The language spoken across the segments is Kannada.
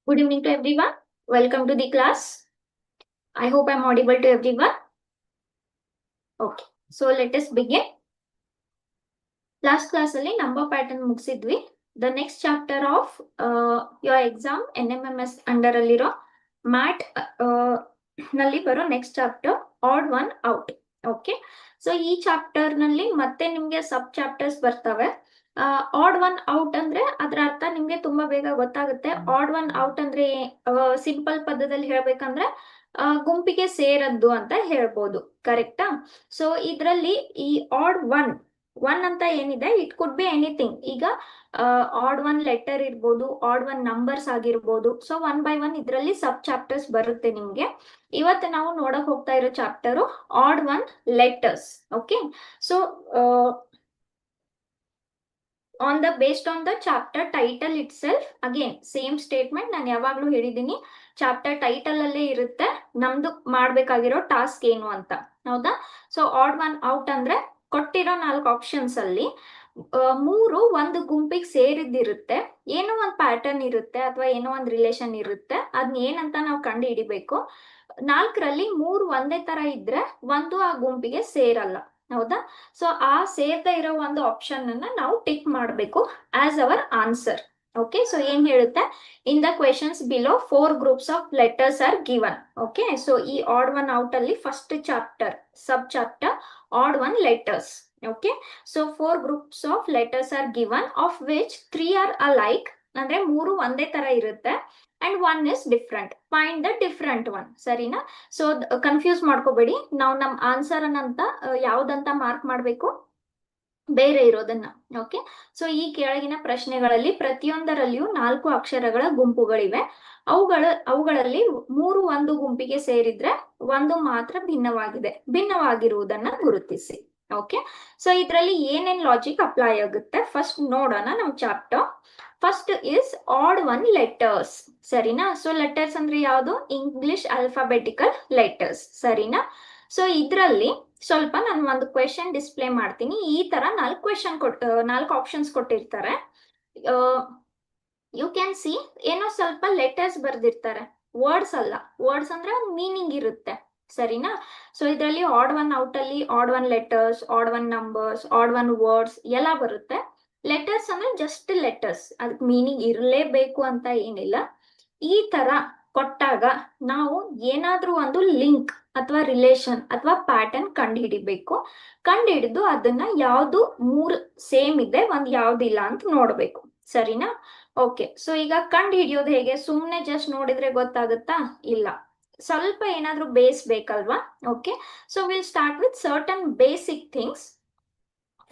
Good evening to everyone. Welcome to the class. I hope I'm audible to everyone. Okay, so let us begin. Last class ಅಲ್ಲಿ number pattern ಮುಗಿಸಿದ್ವಿ. The next chapter of your exam NMMS under ಅಲ್ಲಿರೋ ಮ್ಯಾಟ್ ನಲ್ಲಿ ಬರೋ next chapter odd one out. Okay, so ಈ ಚಾಪ್ಟರ್ ನಲ್ಲಿ ಮತ್ತೆ ನಿಮ್ಗೆ ಸಬ್ ಚಾಪ್ಟರ್ಸ್ ಬರ್ತವೆ. ಆಡ್ ಒನ್ ಔಟ್ ಅಂದ್ರೆ ಅದ್ರ ಅರ್ಥ ನಿಮ್ಗೆ ತುಂಬಾ ಬೇಗ ಗೊತ್ತಾಗುತ್ತೆ. ಆಡ್ ಒನ್ ಔಟ್ ಅಂದ್ರೆ ಸಿಂಪಲ್ ಪದದಲ್ಲಿ ಹೇಳ್ಬೇಕಂದ್ರೆ ಗುಂಪಿಗೆ ಸೇರದ್ದು ಅಂತ ಹೇಳ್ಬೋದು. ಕರೆಕ್ಟಾ? ಸೊ ಇದ್ರಲ್ಲಿ ಈ ಆಡ್ ಒನ್ ಅಂತ ಏನಿದೆ, ಇಟ್ ಕುಡ್ ಬಿ ಎನಿಥಿಂಗ್. ಈಗ ಆಡ್ ಒನ್ ಲೆಟರ್ ಇರ್ಬೋದು, ಆಡ್ ಒನ್ ನಂಬರ್ಸ್ ಆಗಿರ್ಬೋದು. ಸೊ ಒನ್ ಬೈ ಒನ್ ಇದ್ರಲ್ಲಿ ಸಬ್ ಚಾಪ್ಟರ್ಸ್ ಬರುತ್ತೆ ನಿಮ್ಗೆ. ಇವತ್ತು ನಾವು ನೋಡಕ್ ಹೋಗ್ತಾ ಇರೋ chapter odd one letters. Okay, so based on the chapter title itself, again same statement ನಾನು ಯಾವಾಗ್ಲೂ ಹೇಳಿದೀನಿ, ಚಾಪ್ಟರ್ ಟೈಟಲ್ ಅಲ್ಲೇ ಇರುತ್ತೆ ನಮ್ದು ಮಾಡ್ಬೇಕಾಗಿರೋ ಟಾಸ್ಕ್ ಏನು ಅಂತ. ಹೌದಾ? ಸೊ ಆಡ್ ಒನ್ ಔಟ್ ಅಂದ್ರೆ ಕೊಟ್ಟಿರೋ 4 ಆಪ್ಷನ್ಸ್ ಅಲ್ಲಿ 3 ಒಂದು ಗುಂಪಿಗೆ ಸೇರಿದಿರುತ್ತೆ. ಏನೋ ಒಂದು ಪ್ಯಾಟರ್ನ್ ಇರುತ್ತೆ ಅಥವಾ ಏನೋ ಒಂದು ರಿಲೇಷನ್ ಇರುತ್ತೆ. ಅದನ್ನ ಏನಂತ ನಾವು ಕಂಡು ಹಿಡಿಬೇಕು. 4ರಲ್ಲಿ 3 ಒಂದೇ ತರ ಇದ್ರೆ ಒಂದು ಆ ಗುಂಪಿಗೆ ಸೇರಲ್ಲ. ಹೌದಾ? ಸೊ ಆ ಸೇರ್ತಾ ಇರೋ ಒಂದು ಆಪ್ಷನ್ ಅನ್ನ ನಾವು ಟಿಕ್ ಮಾಡಬೇಕು as our answer. Okay, so ಏನ್ ಹೇಳುತ್ತೆ, in the questions below 4 groups of letters are given. Okay, so ಈ ಆಡ್ ಒನ್ ಔಟ್ ಅಲ್ಲಿ first chapter sub chapter odd one letters. Okay, so 4 groups of letters are given of which 3 are alike, ಅಂದ್ರೆ 3 ಒಂದೇ ತರ ಇರುತ್ತೆ, and 1 is different. Find the different one. ಸರಿನಾ? ಸೊ ಕನ್ಫ್ಯೂಸ್ ಮಾಡ್ಕೋಬೇಡಿ. ನಾವು ನಮ್ ಆನ್ಸರ್ ಅನ್ನಂತ ಯಾವ್ದಂತ ಮಾರ್ಕ್ ಮಾಡ್ಬೇಕು, ಬೇರೆ ಇರೋದನ್ನ. ಓಕೆ, ಸೊ ಈ ಕೆಳಗಿನ ಪ್ರಶ್ನೆಗಳಲ್ಲಿ ಪ್ರತಿಯೊಂದರಲ್ಲಿಯೂ 4 ಅಕ್ಷರಗಳ ಗುಂಪುಗಳಿವೆ. ಅವುಗಳಲ್ಲಿ 3 ಒಂದು ಗುಂಪಿಗೆ ಸೇರಿದ್ರೆ 1 ಮಾತ್ರ ಭಿನ್ನವಾಗಿರುವುದನ್ನ ಗುರುತಿಸಿ. ಓಕೆ, ಸೊ ಇದ್ರಲ್ಲಿ ಏನೇನ್ ಲಾಜಿಕ್ ಅಪ್ಲೈ ಆಗುತ್ತೆ ಫಸ್ಟ್ ನೋಡೋಣ ನಮ್ chapter. First is odd one letters. ಸರಿನಾ? ಸೊ ಲೆಟರ್ಸ್ ಅಂದ್ರೆ ಯಾವುದು? English alphabetical letters. ಸರಿನಾ? ಸೊ ಇದ್ರಲ್ಲಿ ಸ್ವಲ್ಪ ನಾನು ಒಂದು ಕ್ವೆಶನ್ ಡಿಸ್ಪ್ಲೇ ಮಾಡ್ತೀನಿ. ಈ ತರ 4 ಆಪ್ಷನ್ಸ್ ಕೊಟ್ಟಿರ್ತಾರೆ. ಯು ಕ್ಯಾನ್ ಸಿ ಏನೋ ಸ್ವಲ್ಪ ಲೆಟರ್ಸ್ ಬರ್ದಿರ್ತಾರೆ, ವರ್ಡ್ಸ್ ಅಲ್ಲ. ವರ್ಡ್ಸ್ ಅಂದ್ರೆ ಒಂದು ಮೀನಿಂಗ್ ಇರುತ್ತೆ. ಸರಿನಾ? ಸೊ ಇದ್ರಲ್ಲಿ ಆಡ್ ಒನ್ ಔಟ್ ಅಲ್ಲಿ odd one letters, odd one numbers, odd one words ಎಲ್ಲ ಬರುತ್ತೆ. ಲೆಟರ್ಸ್ ಅಂದ್ರೆ ಜಸ್ಟ್ ಲೆಟರ್ಸ್, ಅದಕ್ಕೆ ಮೀನಿಂಗ್ ಇರಲೇಬೇಕು ಅಂತ ಏನಿಲ್ಲ. ಈ ತರ ಕೊಟ್ಟಾಗ ನಾವು ಏನಾದ್ರೂ ಒಂದು ಲಿಂಕ್ ಅಥವಾ ರಿಲೇಷನ್ ಅಥವಾ ಪ್ಯಾಟರ್ನ್ ಕಂಡು ಹಿಡಿಬೇಕು. ಕಂಡು ಹಿಡಿದು ಅದನ್ನ ಯಾವ್ದು 3 ಸೇಮ್ ಇದೆ, ಒಂದ್ ಯಾವ್ದಿಲ್ಲ ಅಂತ ನೋಡ್ಬೇಕು. ಸರಿನಾ? ಓಕೆ, ಸೊ ಈಗ ಕಂಡು ಹಿಡಿಯೋದು ಹೇಗೆ? ಸುಮ್ನೆ ಜಸ್ಟ್ ನೋಡಿದ್ರೆ ಗೊತ್ತಾಗುತ್ತಾ? ಇಲ್ಲ, ಸ್ವಲ್ಪ ಏನಾದ್ರೂ ಬೇಸ್ ಬೇಕಲ್ವಾ? Okay, so will start with certain basic things.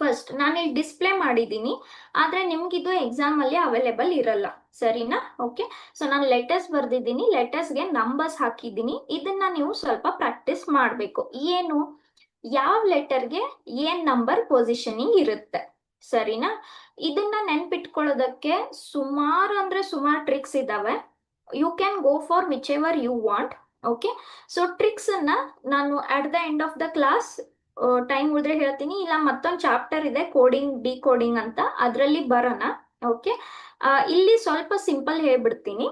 First ನಾನು ಇಲ್ಲಿ ಡಿಸ್ಪ್ಲೇ ಮಾಡಿದ್ದೀನಿ, ಆದ್ರೆ ನಿಮ್ಗಿದು ಎಕ್ಸಾಮ್ ಅಲ್ಲಿ ಅವೈಲೇಬಲ್ ಇರಲ್ಲ. ಸರಿನಾ? ಓಕೆ, ಸೊ ನಾನು ಲೆಟರ್ಸ್ ಬರ್ದಿದ್ದೀನಿ, ಲೆಟರ್ಸ್ಗೆ ನಂಬರ್ಸ್ ಹಾಕಿದ್ದೀನಿ. ಇದನ್ನ ನೀವು ಸ್ವಲ್ಪ ಪ್ರಾಕ್ಟೀಸ್ ಮಾಡ್ಬೇಕು. ಏನು, ಯಾವ ಲೆಟರ್ಗೆ ಏನ್ ನಂಬರ್ ಪೊಸಿಷನಿಂಗ್ ಇರುತ್ತೆ. ಸರಿನಾ? ಇದನ್ನ ನೆನ್ಪಿಟ್ಕೊಳ್ಳೋದಕ್ಕೆ ಸುಮಾರು ಟ್ರಿಕ್ಸ್ ಇದಾವೆ. You can go for whichever you want. Okay, so tricks ಅನ್ನ ನಾನು at the end of the class time ಉಳಿದ್ರೆ ಹೇಳ್ತೀನಿ, ಇಲ್ಲ ಮತ್ತೊಂದು ಚಾಪ್ಟರ್ ಇದೆ ಕೋಡಿಂಗ್ ಡಿಕೋಡಿಂಗ್ ಅಂತ, ಅದ್ರಲ್ಲಿ ಬರೋಣ. ಓಕೆ, ಇಲ್ಲಿ ಸ್ವಲ್ಪ ಸಿಂಪಲ್ ಹೇಳ್ಬಿಡ್ತೀನಿ.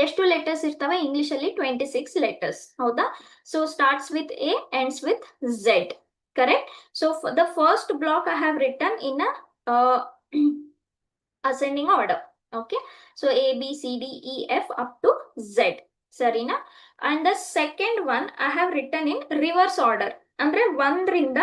ಎಷ್ಟು ಲೆಟರ್ಸ್ ಇರ್ತವೆ ಇಂಗ್ಲಿಷ್ ಅಲ್ಲಿ? 26 ಲೆಟರ್ಸ್. ಹೌದಾ? So starts with A, ends with Z. Correct? So the first block I have written in ascending order. Okay, so A B C D E F up to Z. ಸರಿನಾ? And the second one I have written in reverse order, ಅಂದ್ರೆ 1 ರಿಂದ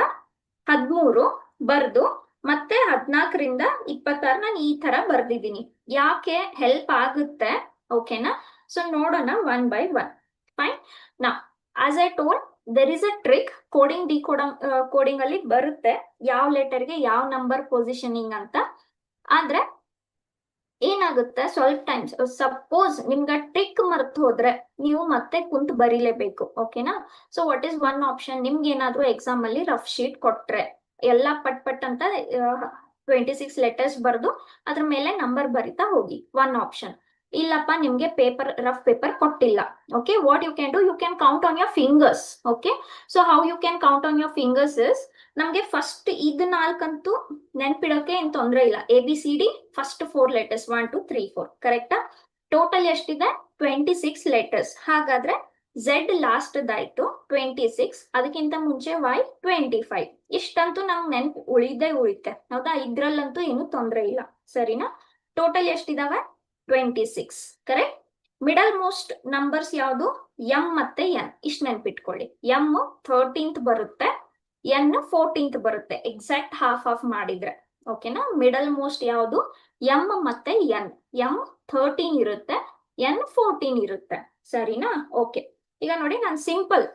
13 ಬರ್ದು ಮತ್ತೆ 14 ರಿಂದ 26 ನಾನು ಈ ತರ ಬರ್ದಿದ್ದೀನಿ. ಯಾಕೆ ಹೆಲ್ಪ್ ಆಗುತ್ತೆ? ಓಕೆನಾ? ಸೊ ನೋಡೋಣ ಒನ್ ಬೈ ಒನ್. ಫೈನ್. ನಾ as I told, there is a trick. Coding ಅಲ್ಲಿ ಬರುತ್ತೆ ಯಾವ ಲೆಟರ್ಗೆ ಯಾವ ನಂಬರ್ ಪೊಸಿಷನಿಂಗ್ ಅಂತ. ಆದ್ರೆ ಏನಾಗುತ್ತೆ, ಸ್ವಲ್ಪ ಟೈಮ್ಸ್ ಸಪೋಸ್ ನಿಮ್ಗೆ ಟ್ರಿಕ್ ಮರ್ತು ಹೋದ್ರೆ ನೀವು ಮತ್ತೆ ಕುಂತು ಬರೀಲೇಬೇಕು. ಓಕೆನಾ? So what is one option? ನಿಮ್ಗೆ ಏನಾದ್ರೂ ಎಕ್ಸಾಮ್ ಅಲ್ಲಿ ರಫ್ ಶೀಟ್ ಕೊಟ್ರೆ ಎಲ್ಲ ಪಟ್ ಅಂತ 26 ಲೆಟರ್ಸ್ ಬರ್ದು ಅದ್ರ ಮೇಲೆ ನಂಬರ್ ಬರಿತಾ ಹೋಗಿ, ಒನ್ ಆಪ್ಷನ್. ಇಲ್ಲಪ್ಪ ನಿಮ್ಗೆ ರಫ್ ಪೇಪರ್ ಕೊಟ್ಟಿಲ್ಲ. Okay, what you can do, you can count on your fingers. Okay, so how you can count on your fingers is, ನಮ್ಗೆ ಫಸ್ಟ್ ಇದ್ 4 ಅಂತೂ ನೆನ್ಪಿಡೋಕೆ ಏನ್ ತೊಂದ್ರೆ ಇಲ್ಲ. A B C D first 4 letters 1 2 3 4. ಕರೆಕ್ಟಾ? ಟೋಟಲ್ ಎಷ್ಟಿದೆ 26 ಲೆಟರ್ಸ್. ಹಾಗಾದ್ರೆ ಝೆಡ್ ಲಾಸ್ಟ್ ದಾಯ್ತು 26, ಅದಕ್ಕಿಂತ ಮುಂಚೆ y 25. ಇಷ್ಟಂತೂ ನಮ್ಗೆ ನೆನ್ಪು ಉಳಿತೆ ಹೌದಾ, ಇದ್ರಲ್ಲಂತೂ ಏನು ತೊಂದರೆ ಇಲ್ಲ. ಸರಿನಾ? ಟೋಟಲ್ ಎಷ್ಟಿದಾವೆ 26. ಕರೆಕ್ಟ್. ಮಿಡಲ್ ಮೋಸ್ಟ್ ನಂಬರ್ಸ್ ಯಾವುದು? ಎಂ ಮತ್ತೆ ಎನ್. ಇಷ್ಟು ನೆನ್ಪಿಟ್ಕೊಳ್ಳಿ. ಎಂ 13th ಬರುತ್ತೆ, ಎನ್ 14th ಬರುತ್ತೆ. ಎಕ್ಸಾಕ್ಟ್ ಹಾಫ್ ಮಾಡಿದ್ರೆ ಓಕೆನಾ. ಮಿಡಲ್ ಮೋಸ್ಟ್ ಯಾವುದು? ಎಂ ಮತ್ತೆ ಎನ್. ಎಂ 13 ಇರುತ್ತೆ, ಎನ್ 14 ಇರುತ್ತೆ. ಸರಿನಾ? ಓಕೆ. ಈಗ ನೋಡಿ, ನಾನು ಸಿಂಪಲ್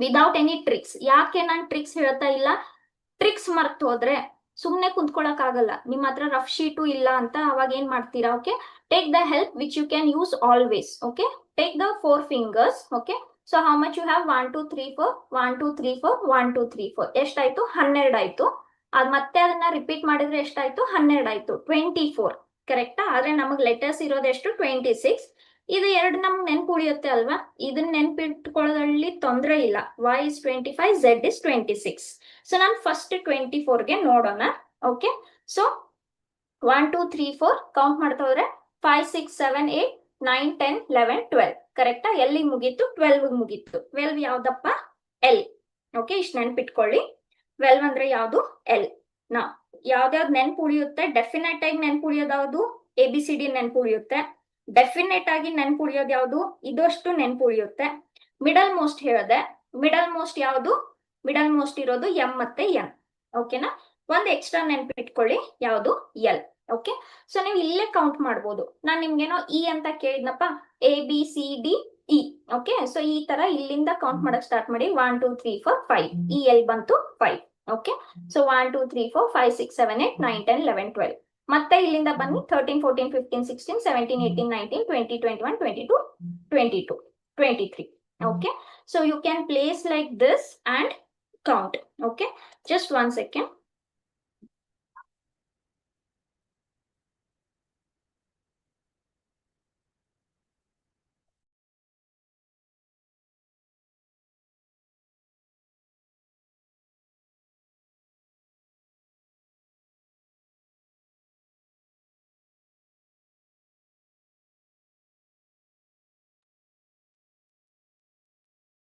ವಿದೌಟ್ ಎನಿ ಟ್ರಿಕ್ಸ್. ಯಾಕೆ ನಾನು ಟ್ರಿಕ್ಸ್ ಹೇಳ್ತಾ ಇಲ್ಲ? ಟ್ರಿಕ್ಸ್ ಮರ್ತು ಹೋದ್ರೆ ಸುಮ್ನೆ ಕುಂತ್ಕೊಳಕ್ ಆಗಲ್ಲ. ನಿಮ್ಮ ಹತ್ರ ರಫ್ ಶೀಟು ಇಲ್ಲ ಅಂತ ಅವಾಗ ಏನ್ ಮಾಡ್ತೀರಾ? Okay, take the help which you can use always. Okay, take the 4 fingers. Okay, so how much you have? 1 2 3 4 1 2 3 4 1 2 3 4. ಎಷ್ಟಾಯ್ತು? 12 ಆಯ್ತು. ಅದ್ ಮತ್ತೆ ಅದನ್ನ ರಿಪೀಟ್ ಮಾಡಿದ್ರೆ ಎಷ್ಟಾಯ್ತು? 12 ಆಯ್ತು. 24. ಕರೆಕ್ಟಾ? ಆದ್ರೆ ನಮಗ್ ಲೆಟರ್ಸ್ ಇರೋದು ಎಷ್ಟು? 26. ಇದು ಎರಡು ನಮ್ಗೆ ನೆನ್ಪು ಉಳಿಯುತ್ತೆ ಅಲ್ವಾ? ಇದನ್ನ ನೆನ್ಪಿಟ್ಕೊಳ್ಳೋದ್ರಲ್ಲಿ ತೊಂದರೆ ಇಲ್ಲ. y is 25, z is 26. So ನಾನು ಫಸ್ಟ್ 24ಗೆ ನೋಡೋಣ. ಓಕೆ, ಸೊ 1 2 3 4 ಕೌಂಟ್ ಮಾಡ್ತಾ ಹೋದ್ರೆ 5 6 7 8 9 10 11 12. ಕರೆಕ್ಟಾ? ಎಲ್ಲಿಗೆ ಮುಗೀತು? 12 ಮುಗೀತು. 12 ಯಾವ್ದಪ್ಪ? ಎಲ್. ಓಕೆ, ಇಷ್ಟು ನೆನ್ಪಿಟ್ಕೊಳ್ಳಿ. 12 ಅಂದ್ರೆ ಯಾವ್ದು? ಎಲ್. ನಾ ಯಾವ್ದಾವ್ದು ನೆನ್ಪು ಉಳಿಯುತ್ತೆ? ಡೆಫಿನೆಟ್ ಆಗಿ ನೆನ್ಪು ಉಳಿಯೋದು ಯಾವ್ದು? ABCD ನೆನ್ಪು ಉಳಿಯುತ್ತೆ. ಡೆಫಿನೆಟ್ ಆಗಿ ನೆನ್ಪು ಉಳಿಯೋದು ಯಾವ್ದು? ಇದಷ್ಟು ನೆನ್ಪು ಉಳಿಯುತ್ತೆ. ಮಿಡಲ್ ಮೋಸ್ಟ್ ಹೇಳಿದೆ. ಮಿಡಲ್ ಮೋಸ್ಟ್ ಯಾವ್ದು? ಮಿಡಲ್ ಮೋಸ್ಟ್ ಇರೋದು ಎಂ ಮತ್ತೆ ಎನ್. ಓಕೆನಾ? ಒಂದ್ ಎಕ್ಸ್ಟ್ರಾ ನೆನ್ಪಿಟ್ಕೊಳ್ಳಿ, ಯಾವ್ದು? ಎಲ್. ಓಕೆ, ಸೊ ನೀವು ಇಲ್ಲೇ ಕೌಂಟ್ ಮಾಡ್ಬೋದು. ನಾನ್ ನಿಮ್ಗೇನೋ ಇ ಅಂತ ಕೇಳಿದ್ನಪ್ಪ, ABCD E. ಓಕೆ, ಸೊ ಈ ತರ ಇಲ್ಲಿಂದ ಕೌಂಟ್ ಮಾಡಕ್ ಸ್ಟಾರ್ಟ್ ಮಾಡಿ. 1 2 3 4 5. ಈ ಎಲ್ ಬಂತು 5. Okay, so 1 2 3 4 5 6 7 8 9 10 11 12. ಮತ್ತೆ ಇಲ್ಲಿಂದ ಬನ್ನಿ 13 14 15 16 17 18 19 20 21 22 22 23. Okay, so you can place like this and count. Okay, just 1 second.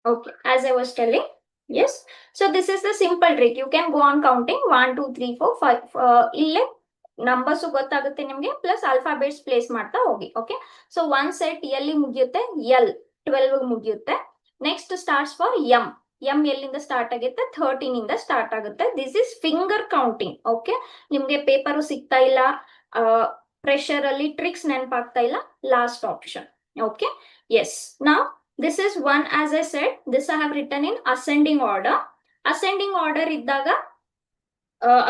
Okay, as I was telling, yes, so this is the simple trick. You can go on counting 1 2 3 4 5. Ille numbers ಗೊತ್ತಾಗುತ್ತೆ ನಿಮಗೆ, ಪ್ಲಸ್ ಆಲ್ಫಾಬೆಟ್ಸ್ ಪ್ಲೇಸ್ ಮಾಡ್ತಾ ಹೋಗಿ. ಓಕೆ, ಸೊ ಒನ್ ಸೆಟ್ ಎಲ್ಲಿ ಮುಗಿಯುತ್ತೆ? ಎಲ್ 12 ಮುಗಿಯುತ್ತೆ. Next starts for M. M ಎಲ್ಲಿಂದ ಸ್ಟಾರ್ಟ್ ಆಗುತ್ತೆ? 13 ಇಂದ ಸ್ಟಾರ್ಟ್ ಆಗುತ್ತೆ. This is finger counting. Okay, ನಿಮ್ಗೆ ಪೇಪರು ಸಿಗ್ತಾ ಇಲ್ಲ, ಪ್ರೆಷರ್ ಅಲ್ಲಿ ಟ್ರಿಕ್ಸ್ ನೆನಪಾಗ್ತಾ ಇಲ್ಲ, last option. Okay, yes. Now this is one, as I said, this I have written in ascending order. Ascending order ಇದ್ದಾಗ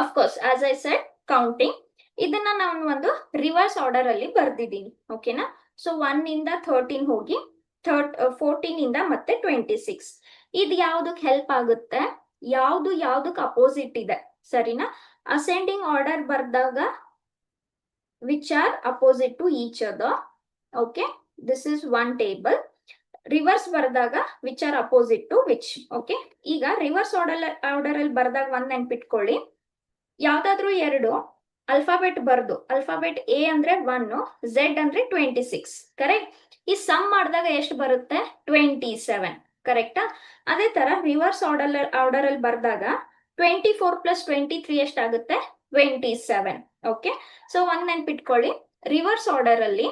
of course, as I said, counting. ಇದನ್ನ ನಾನು ಒಂದು ರಿವರ್ಸ್ ಆರ್ಡರ್ ಅಲ್ಲಿ ಬರ್ದಿದ್ದೀನಿ. ಓಕೆನಾ? ಸೊ 1 ಇಂದ 13 ಹೋಗಿ 14 ಇಂದ ಮತ್ತೆ 26. ಇದು ಯಾವ್ದಕ್ ಹೆಲ್ಪ್ ಆಗುತ್ತೆ? ಯಾವ್ದಕ್ ಅಪೋಸಿಟ್ ಇದೆ? ಸರಿನಾ? ಅಸೆಂಡಿಂಗ್ ಆರ್ಡರ್ ಬರ್ದಾಗ which are opposite to each other. Okay, this is one table. Reverse ಬರ್ದಾಗ which are opposite to which. Okay, ಈಗ ರಿವರ್ಸ್ ಆರ್ಡರ್ ಅಲ್ಲಿ ಬರ್ದಾಗ ಒಂದ್ ನೆನ್ಪಿಟ್ಕೊಳ್ಳಿ, ಯಾವ್ದಾದ್ರು ಎರಡು ಅಲ್ಫಾಬೆಟ್ ಬರ್ದು, ಅಲ್ಫಾಬೆಟ್ ಎ ಅಂದ್ರೆ 1, ಝೆಡ್ ಅಂದ್ರೆ 26. ಕರೆಕ್ಟ್? ಈ ಸಮ್ ಮಾಡಿದಾಗ ಎಷ್ಟು ಬರುತ್ತೆ? 27. ಕರೆಕ್ಟಾ? ಅದೇ ತರ ರಿವರ್ಸ್ ಆರ್ಡರ್ ಅಲ್ಲಿ ಬರ್ದಾಗ 24 ಪ್ಲಸ್ 23 ಎಷ್ಟಾಗುತ್ತೆ? 27. ಓಕೆ, ಸೊ ಒಂದ್ ನೆನ್ಪಿಟ್ಕೊಳ್ಳಿ, ರಿವರ್ಸ್ ಆರ್ಡರ್ ಅಲ್ಲಿ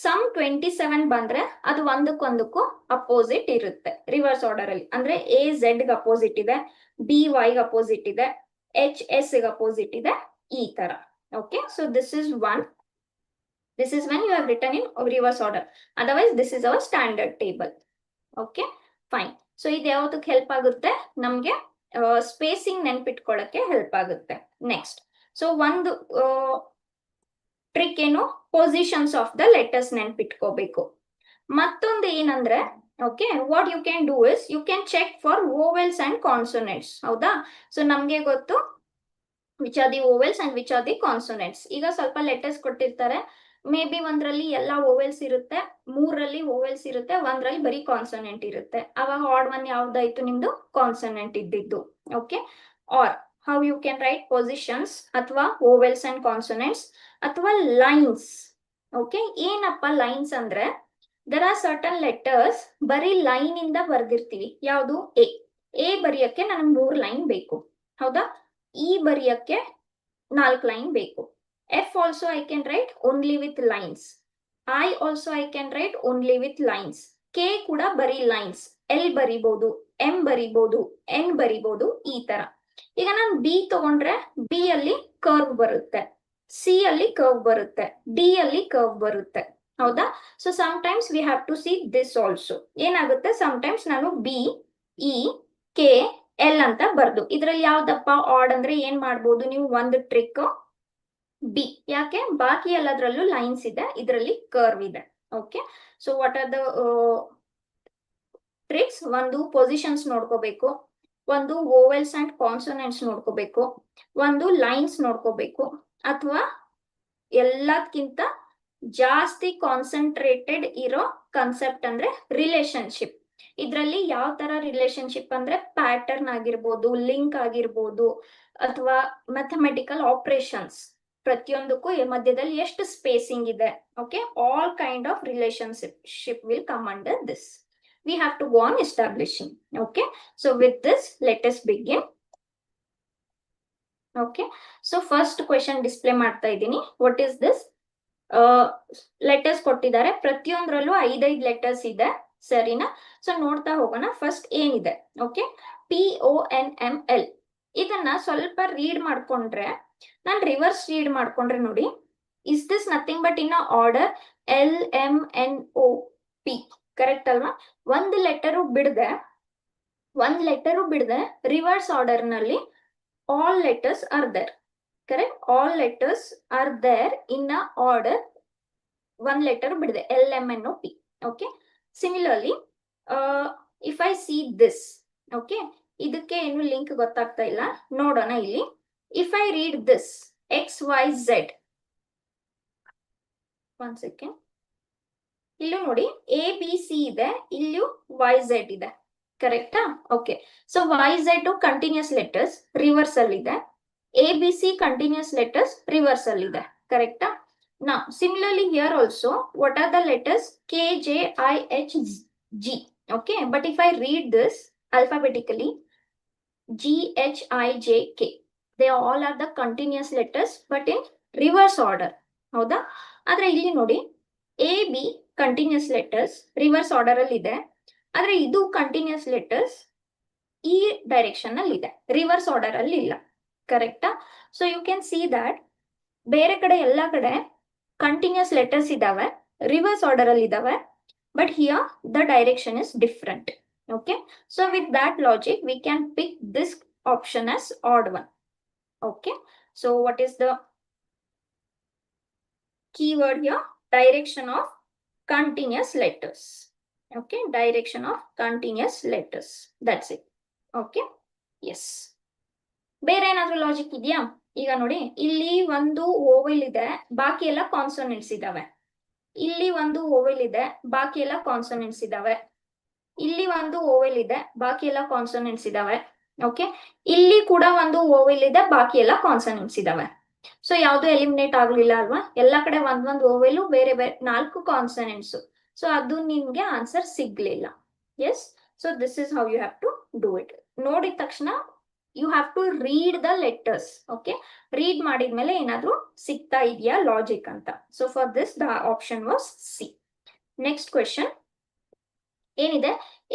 ಸಮ್ 27 ಬಂದ್ರೆ ಅದು ಒಂದಕ್ಕೊಂದಕ್ಕೂ ಅಪೋಸಿಟ್ ಇರುತ್ತೆ. ರಿವರ್ಸ್ ಆರ್ಡರ್ ಅಲ್ಲಿ ಅಂದ್ರೆ ಎ ಝೆಡ್ ಗೆ ಅಪೋಸಿಟ್ ಇದೆ, ಬಿ ವೈ ಗೆ ಅಪೋಸಿಟ್ ಇದೆ, ಎಚ್ ಎಸ್ ಗೆ ಅಪೋಸಿಟ್ ಇದೆ, ಈ ತರ. Okay, so this is one. This is when you have return in reverse order. Otherwise this is our standard table. Okay, fine. So ಇದು ಯಾವ್ದಕ್ಕೆ ಹೆಲ್ಪ್ ಆಗುತ್ತೆ? ನಮ್ಗೆ ಸ್ಪೇಸಿಂಗ್ ನೆನ್ಪಿಟ್ಕೊಳ್ಳಕ್ಕೆ ಹೆಲ್ಪ್ ಆಗುತ್ತೆ. ನೆಕ್ಸ್ಟ್, ಸೊ ಒಂದು ಟ್ರಿಕ್ ಏನು? Positions of the letters ನೆನ್ಪಿಟ್ಕೋಬೇಕು. ಮತ್ತೊಂದು ಏನಂದ್ರೆ, okay, what you can do is you can check for vowels and consonants. ಹೌದಾ? ಸೊ ನಮ್ಗೆ ಗೊತ್ತು which are the vowels and which are the consonants. ಈಗ ಸ್ವಲ್ಪ ಲೆಟರ್ಸ್ ಕೊಟ್ಟಿರ್ತಾರೆ, ಮೇ ಬಿ ಒಂದ್ರಲ್ಲಿ ಎಲ್ಲಾ ವೋವೆಲ್ಸ್ ಇರುತ್ತೆ, 3ರಲ್ಲಿ ವೋವೆಲ್ಸ್ ಇರುತ್ತೆ, ಒಂದ್ರಲ್ಲಿ ಬರೀ ಕಾನ್ಸೋನೆಂಟ್ ಇರುತ್ತೆ. ಅವಾಗ ಆಡ್ ಒನ್ ಯಾವ್ದಾಯ್ತು? ನಿಮ್ದು ಕಾನ್ಸೋನೆಂಟ್ ಇದ್ದಿದ್ದು. Okay, or how you can write positions ಅಥವಾ vowels and consonants ಅಥವಾ lines. ಓಕೆ, ಏನಪ್ಪ ಲೈನ್ಸ್ ಅಂದ್ರೆ ದರ್ ಆರ್ ಸರ್ಟನ್ ಲೆಟರ್ಸ್ ಬರೀ ಲೈನ್ ಇಂದ ಬರ್ದಿರ್ತೀವಿ. ಯಾವುದು? ಎ ಬರೆಯಕ್ಕೆ ನನಗೆ 3 ಲೈನ್ ಬೇಕು, ಹೌದಾ? ಇ ಬರೆಯಕ್ಕೆ 4 ಲೈನ್ ಬೇಕು. F also I can write only with lines. I also I can write only with lines. K ಕೂಡ ಬರೀ ಲೈನ್ಸ್. ಎಲ್ ಬರಿಬಹುದು, ಎಂ ಬರಿಬಹುದು, ಎನ್ ಬರಿಬಹುದು, ಈ ತರ. ಈಗ ನಾನು ಬಿ ತಗೊಂಡ್ರೆ ಬಿ ಅಲ್ಲಿ ಕರ್ವ್ ಬರುತ್ತೆ, ಸಿ ಅಲ್ಲಿ ಕರ್ವ್ ಬರುತ್ತೆ, ಡಿ ಅಲ್ಲಿ ಕರ್ವ್ ಬರುತ್ತೆ, ಹೌದಾ? So sometimes we have to see this also. ಏನಾಗುತ್ತೆ, ಸಮ್ಟೈಮ್ಸ್ ನಾನು ಬಿ, ಇ, ಕೆ, ಎಲ್ ಅಂತ ಬರ್ದು ಇದ್ರಲ್ಲಿ ಯಾವ್ದಪ್ಪ ಆಡ್ ಅಂದ್ರೆ ಏನ್ ಮಾಡ್ಬೋದು ನೀವು? ಒಂದು ಟ್ರಿಕ್ ಬಿ. ಯಾಕೆ? ಬಾಕಿ ಎಲ್ಲದ್ರಲ್ಲೂ ಲೈನ್ಸ್ ಇದೆ, ಇದರಲ್ಲಿ ಕರ್ವ್ ಇದೆ. Okay, so what are the tricks? ಒಂದು ಪೊಸಿಷನ್ಸ್ ನೋಡ್ಕೋಬೇಕು, ಒಂದು ವೋವೆಲ್ಸ್ ಅಂಡ್ ಕಾನ್ಸೋನೆಂಟ್ಸ್ ನೋಡ್ಕೋಬೇಕು, ಒಂದು ಲೈನ್ಸ್ ನೋಡ್ಕೋಬೇಕು, ಅಥವಾ ಎಲ್ಲದಕ್ಕಿಂತ ಜಾಸ್ತಿ ಕಾನ್ಸಂಟ್ರೇಟೆಡ್ ಇರೋ ಕಾನ್ಸೆಪ್ಟ್ ಅಂದ್ರೆ ರಿಲೇಶನ್ಶಿಪ್. ಇದರಲ್ಲಿ ಯಾವ ತರ ರಿಲೇಶನ್ಶಿಪ್ ಅಂದ್ರೆ ಪ್ಯಾಟರ್ನ್ ಆಗಿರ್ಬೋದು, ಲಿಂಕ್ ಆಗಿರ್ಬೋದು, ಅಥವಾ ಮ್ಯಾಥಮೆಟಿಕಲ್ ಆಪರೇಷನ್ಸ್. ಪ್ರತಿಯೊಂದಕ್ಕೂ ಮಧ್ಯದಲ್ಲಿ ಎಷ್ಟು ಸ್ಪೇಸಿಂಗ್ ಇದೆ. Okay, all kind of relationship will come under this. We have to go on establishing. Okay, so with this let us begin. Okay, so first question display ಮಾಡ್ತಾ ಇದ್ದೀನಿ. What is this? ಲೆಟರ್ಸ್ ಕೊಟ್ಟಿದ್ದಾರೆ, ಪ್ರತಿಯೊಂದ್ರಲ್ಲೂ 5 ಲೆಟರ್ಸ್ ಇದೆ, ಸರಿನಾ? ಸೊ ನೋಡ್ತಾ ಹೋಗೋಣ. ಫಸ್ಟ್ ಏನಿದೆ? Okay, PONML. ಇದನ್ನ ಸ್ವಲ್ಪ ರೀಡ್ ಮಾಡ್ಕೊಂಡ್ರೆ, ನಾನು ರಿವರ್ಸ್ ರೀಡ್ ಮಾಡ್ಕೊಂಡ್ರೆ ನೋಡಿ, is this nothing but in order LMNOP. Correct ಅಲ್ವಾ? ಒಂದು ಲೆಟರು ಬಿಡದೆ ರಿವರ್ಸ್ ಆರ್ಡರ್ ನಲ್ಲಿ all letters are there. Correct, all letters are there in a order. one letter ಬಿಡದೆ LMNOP. Okay, similarly if I see this, okay, ಇದಕ್ಕೆ ಏನು ಲಿಂಕ್ ಗೊತ್ತಾಗ್ತಾ ಇಲ್ಲ, ನೋಡೋಣ ಇಲ್ಲಿ. If I read this XYZ, one second, ಇಲ್ಲೂ ನೋಡಿ ABC ಇದೆ, ಇಲ್ಲೂ YZ ಇದೆ, ಕರೆಕ್ಟಾ? Okay, so YZ continuous letters reverse ಅಲ್ಲಿ ಇದೆ, ABC ಕಂಟಿನ್ಯೂಸ್ ಲೆಟರ್ಸ್ ರಿವರ್ಸ್ ಅಲ್ಲಿ ಇದೆ, ಕರೆಕ್ಟಾ? Now, similarly here also, what are the letters? K, J, I, H, G. Okay, but if I read this alphabetically, G, H, I, J, K. They all are the continuous letters, but in reverse order. ಹೌದಾ? ಆದ್ರೆ ಇಲ್ಲಿ ನೋಡಿ, A, B continuous letters reverse order ಅಲ್ಲಿ ಇದೆ, ಆದ್ರೆ ಇದು continuous letters ಈ ಡೈರೆಕ್ಷನ್ ಅಲ್ಲಿ ಇದೆ, ರಿವರ್ಸ್ ಆರ್ಡರ್ ಅಲ್ಲಿ ಇಲ್ಲ, ಕರೆಕ್ಟಾ? So you can see that ಬೇರೆ ಕಡೆ ಎಲ್ಲ ಕಡೆ ಕಂಟಿನ್ಯೂಸ್ ಲೆಟರ್ಸ್ ಇದಾವೆ, ರಿವರ್ಸ್ ಆರ್ಡರ್ ಅಲ್ಲಿ ಇದಾವೆ, but here the direction is different. Okay, so with that logic we can pick this option as odd one. Okay, so what is the keyword here? Direction of continuous letters. Okay, direction of continuous letters, that's it. Okay, yes. ಬೇರೆ ಏನಾದ್ರೂ ಲಾಜಿಕ್ ಇದೆಯಾ? ಈಗ ನೋಡಿ, ಇಲ್ಲಿ ಒಂದು ಓವೆಲ್ ಇದೆ, ಬಾಕಿ ಎಲ್ಲ ಕಾನ್ಸೋನೆಂಟ್ಸ್ ಇದಾವೆ. ಇಲ್ಲಿ ಒಂದು ಓವೆಲ್ ಇದೆ, ಬಾಕಿ ಎಲ್ಲ ಕಾನ್ಸೋನೆಂಟ್ಸ್ ಇದಾವೆ. ಇಲ್ಲಿ ಒಂದು ಓವೆಲ್ ಇದೆ, ಬಾಕಿ ಎಲ್ಲ ಕಾನ್ಸೋನೆಂಟ್ಸ್ ಇದಾವೆ. ಓಕೆ, ಇಲ್ಲಿ ಕೂಡ ಒಂದು ಓವೆಲ್ ಇದೆ, ಬಾಕಿ ಎಲ್ಲ ಕಾನ್ಸೋನೆಂಟ್ಸ್ ಇದಾವೆ. ಸೊ ಯಾವ್ದು ಎಲಿಮಿನೇಟ್ ಆಗ್ಲಿಲ್ಲ ಅಲ್ವಾ? ಎಲ್ಲ ಕಡೆ ಒಂದೊಂದು ಓವೆಲ್, ಬೇರೆ ಬೇರೆ 4 ಕಾನ್ಸೋನೆಂಟ್ಸ್. ಸೊ ಅದು ನಿಮ್ಗೆ ಆನ್ಸರ್ ಸಿಗ್ಲಿಲ್ಲ. Yes, so this is how you have to do it. ನೋಡಿದ ತಕ್ಷಣ you have to read the letters. Okay, read ಮಾಡಿದ್ಮೇಲೆ ಏನಾದ್ರೂ ಸಿಗ್ತಾ ಇದೆಯಾ ಲಾಜಿಕ್ ಅಂತ. So for this the option was C. Next question ಏನಿದೆ?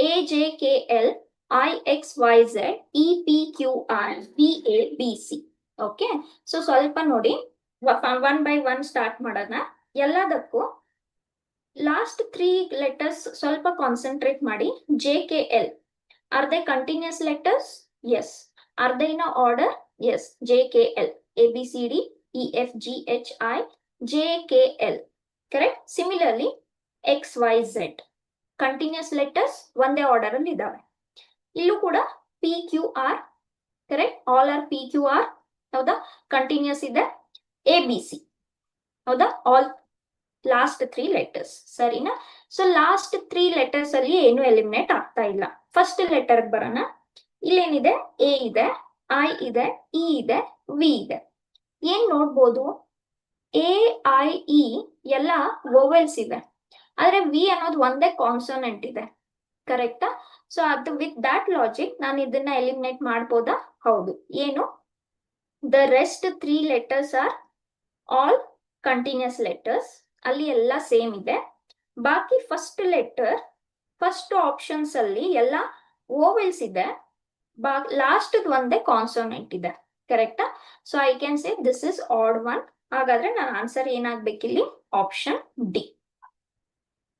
AJKL IXYZ EPQR PABC. Okay, so ಸ್ವಲ್ಪ ನೋಡಿ, 1 by 1 ಸ್ಟಾರ್ಟ್ ಮಾಡೋಣ. ಎಲ್ಲದಕ್ಕೂ ಲಾಸ್ಟ್ 3 ಲೆಟರ್ಸ್ ಸ್ವಲ್ಪ ಕಾನ್ಸಂಟ್ರೇಟ್ ಮಾಡಿ. JKL, are they continuous letters? Yes. Are they in order? Yes. JKL, ABCD, EFGHI, JKL. Correct? Similarly, XYZ. Continuous letters ಒಂದೇ ಆರ್ಡರ್ ಅಲ್ಲಿ ಇದಾವೆ. ಇಲ್ಲೂ ಕೂಡ PQR. Correct? All are PQR. ಹೌದಾ? ಕಂಟಿನ್ಯೂಸ್ ಇದೆ. ABC. ಹೌದಾ? All last 3 letters. ಸರಿನಾ? ಸೊ ಲಾಸ್ಟ್ 3 ಲೆಟರ್ಸ್ ಅಲ್ಲಿ ಏನು ಎಲಿಮಿನೇಟ್ ಆಗ್ತಾ ಇಲ್ಲ. ಫಸ್ಟ್ ಲೆಟರ್ ಬರೋಣ. ಇಲ್ಲೇನಿದೆ? ಎ ಇದೆ, ಐ ಇದೆ, ಇ ಇದೆ, ವಿ ಇದೆ. ಏನ್ ನೋಡ್ಬೋದು? ಎ ಐ ಇ ಎಲ್ಲ ವೋವೆಲ್ಸ್ ಇದೆ, ಆದ್ರೆ ವಿ ಅನ್ನೋದು ಒಂದೇ ಕಾನ್ಸೋನೆಂಟ್ ಇದೆ. ಕರೆಕ್ಟಾ? ಸೊ ಅದು ವಿತ್ ದಟ್ ಲಾಜಿಕ್ ನಾನು ಇದನ್ನ ಎಲಿಮಿನೇಟ್ ಮಾಡ್ಬೋದಾ? ಹೌದು. ಏನು? The rest 3 letters are all continuous letters, ಅಲ್ಲಿ ಎಲ್ಲ ಸೇಮ್ ಇದೆ. ಬಾಕಿ ಫಸ್ಟ್ ಲೆಟರ್, ಫಸ್ಟ್ ಆಪ್ಷನ್ಸ್ ಅಲ್ಲಿ ಎಲ್ಲ ಓವೆಲ್ಸ್ ಇದೆ, ಲಾಸ್ಟ್ ಒಂದೇ ಕಾನ್ಸೋನೆಂಟ್ ಇದೆ. ಕರೆಕ್ಟಾ? So I can say this is odd one. ಹಾಗಾದ್ರೆ ನನ್ನ ಆನ್ಸರ್ ಏನಾಗ್ಬೇಕಿಲ್ಲಿ? Option D.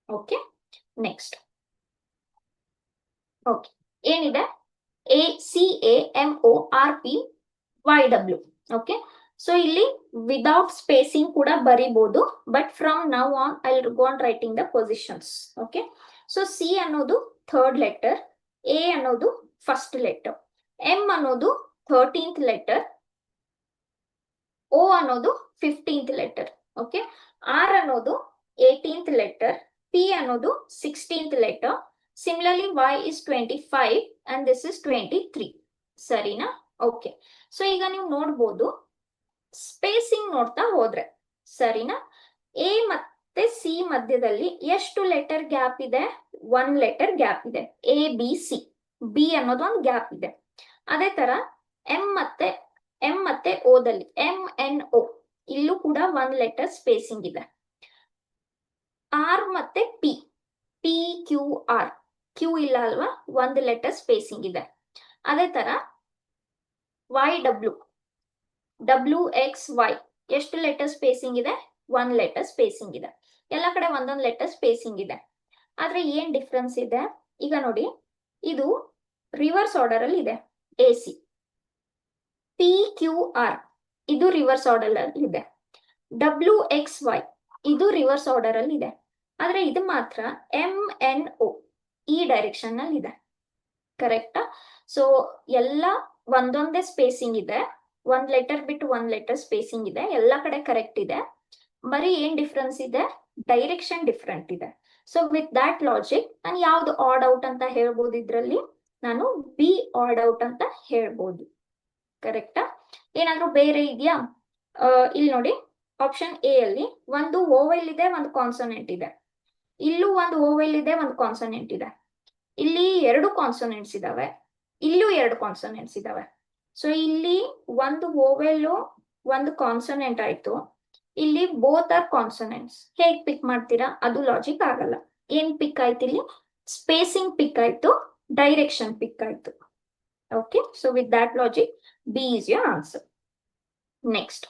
Okay, next. Okay, ಏನಿದೆ? ACAMORPYW. ಓಕೆ, ಸೊ ಇಲ್ಲಿ ವಿದೌಟ್ ಸ್ಪೇಸಿಂಗ್ ಕೂಡ ಬರಿಬಹುದು, but from now on I will go on writing the positions. Okay, so C ಅನ್ನೋದು ಥರ್ಡ್ ಲೆಟರ್, ಎ ಅನ್ನೋದು ಫಸ್ಟ್ ಲೆಟರ್, ಎಂ ಅನ್ನೋದು 13th ಲೆಟರ್, ಓ ಅನ್ನೋದು 15th ಲೆಟರ್. ಓಕೆ, ಆರ್ ಅನ್ನೋದು 18th ಲೆಟರ್, ಪಿ ಅನ್ನೋದು 16th letter. Similarly, y is 25 and this is 23. ಸರಿನಾ? ಓಕೆ, ಸೊ ಈಗ ನೀವು ನೋಡ್ಬೋದು ಸ್ಪೇಸಿಂಗ್ ನೋಡ್ತಾ ಹೋದ್ರೆ. ಸರಿನಾ? ಎ ಮತ್ತೆ ಸಿ ಮಧ್ಯದಲ್ಲಿ ಎಷ್ಟು ಲೆಟರ್ ಗ್ಯಾಪ್ ಇದೆ? 1 ಲೆಟರ್ ಗ್ಯಾಪ್ ಇದೆ. ಎ ಬಿ ಸಿ, ಬಿ ಅನ್ನೋದು ಒಂದು ಗ್ಯಾಪ್ ಇದೆ. ಅದೇ ತರ ಎಂ ಮತ್ತೆ ಓದಲ್ಲಿ MNO, ಇಲ್ಲೂ ಕೂಡ 1 ಲೆಟರ್ ಸ್ಪೇಸಿಂಗ್ ಇದೆ. ಆರ್ ಮತ್ತೆ ಪಿ, PQR, ಕ್ಯೂ ಇಲ್ಲ ಅಲ್ವಾ, 1 ಲೆಟರ್ ಸ್ಪೇಸಿಂಗ್ ಇದೆ. ಅದೇ ತರ YW, WXY, ಎಷ್ಟು ಲೆಟರ್ ಸ್ಪೇಸಿಂಗ್ ಇದೆ? 1 ಲೆಟರ್ ಸ್ಪೇಸಿಂಗ್ ಇದೆ. ಎಲ್ಲ ಕಡೆ ಒಂದೊಂದು ಲೆಟರ್ ಸ್ಪೇಸಿಂಗ್ ಇದೆ. ಆದ್ರೆ ಏನ್ ಡಿಫ್ರೆನ್ಸ್ ಇದೆ? ಈಗ ನೋಡಿ, ಇದು ರಿವರ್ಸ್ ಆರ್ಡರ್ ಅಲ್ಲಿ ಇದೆ. AC, PQR ಇದು ರಿವರ್ಸ್ ಆರ್ಡರ್ ಅಲ್ಲಿ ಇದೆ. WXY ಇದು ರಿವರ್ಸ್ ಆರ್ಡರ್ ಅಲ್ಲಿ ಇದೆ. ಆದ್ರೆ ಇದು ಮಾತ್ರ MNO ಈ ಡೈರೆಕ್ಷನ್ ನಲ್ಲಿ ಇದೆ. ಕರೆಕ್ಟಾ? ಸೊ ಎಲ್ಲ ಒಂದೊಂದೇ ಸ್ಪೇಸಿಂಗ್ ಇದೆ, 1 ಲೆಟರ್ ಬಿಟ್ಟು 1 ಲೆಟರ್ ಸ್ಪೇಸಿಂಗ್ ಇದೆ. ಎಲ್ಲ ಕಡೆ ಕರೆಕ್ಟ್ ಇದೆ, ಬರೀ ಏನ್ ಡಿಫ್ರೆನ್ಸ್ ಇದೆ? ಡೈರೆಕ್ಷನ್ ಡಿಫ್ರೆಂಟ್ ಇದೆ. ಸೊ ವಿತ್ ದಟ್ ಲಾಜಿಕ್ ನಾನು ಯಾವ್ದು ಆಡ್ ಔಟ್ ಅಂತ ಹೇಳ್ಬೋದು? ಇದ್ರಲ್ಲಿ ನಾನು ಬಿ ಆಡ್ ಔಟ್ ಅಂತ ಹೇಳ್ಬೋದು. ಕರೆಕ್ಟಾ? ಏನಾದ್ರೂ ಬೇರೆ ಇದೆಯಾ? ಇಲ್ಲಿ ನೋಡಿ, ಆಪ್ಷನ್ ಎ ಅಲ್ಲಿ ಒಂದು ಓವೆಲ್ ಇದೆ, ಒಂದು ಕಾನ್ಸೋನೆಂಟ್ ಇದೆ. ಇಲ್ಲೂ ಒಂದು ಓವೆಲ್ ಇದೆ, ಒಂದು ಕಾನ್ಸೋನೆಂಟ್ ಇದೆ. ಇಲ್ಲಿ 2 ಕಾನ್ಸೋನೆಂಟ್ಸ್ ಇದಾವೆ, ಇಲ್ಲೂ 2 ಕಾನ್ಸೋನೆಂಟ್ಸ್ ಇದಾವೆ. ಸೊ ಇಲ್ಲಿ ಒಂದು ಓವೆಲ್ ಒಂದು ಕಾನ್ಸೋನೆಂಟ್ ಆಯ್ತು, ಇಲ್ಲಿ ಬೋತ್ ಆರ್ ಕಾನ್ಸೋನೆಂಟ್ಸ್. ಹೇಗ್ ಪಿಕ್ ಮಾಡ್ತೀರಾ? ಅದು ಲಾಜಿಕ್ ಆಗಲ್ಲ. ಏನ್ ಪಿಕ್ ಆಯ್ತು ಇಲ್ಲಿ? ಸ್ಪೇಸಿಂಗ್ ಪಿಕ್ ಆಯ್ತು, ಡೈರೆಕ್ಷನ್ ಪಿಕ್ ಆಯ್ತು. Okay, so with that logic B is your answer. Next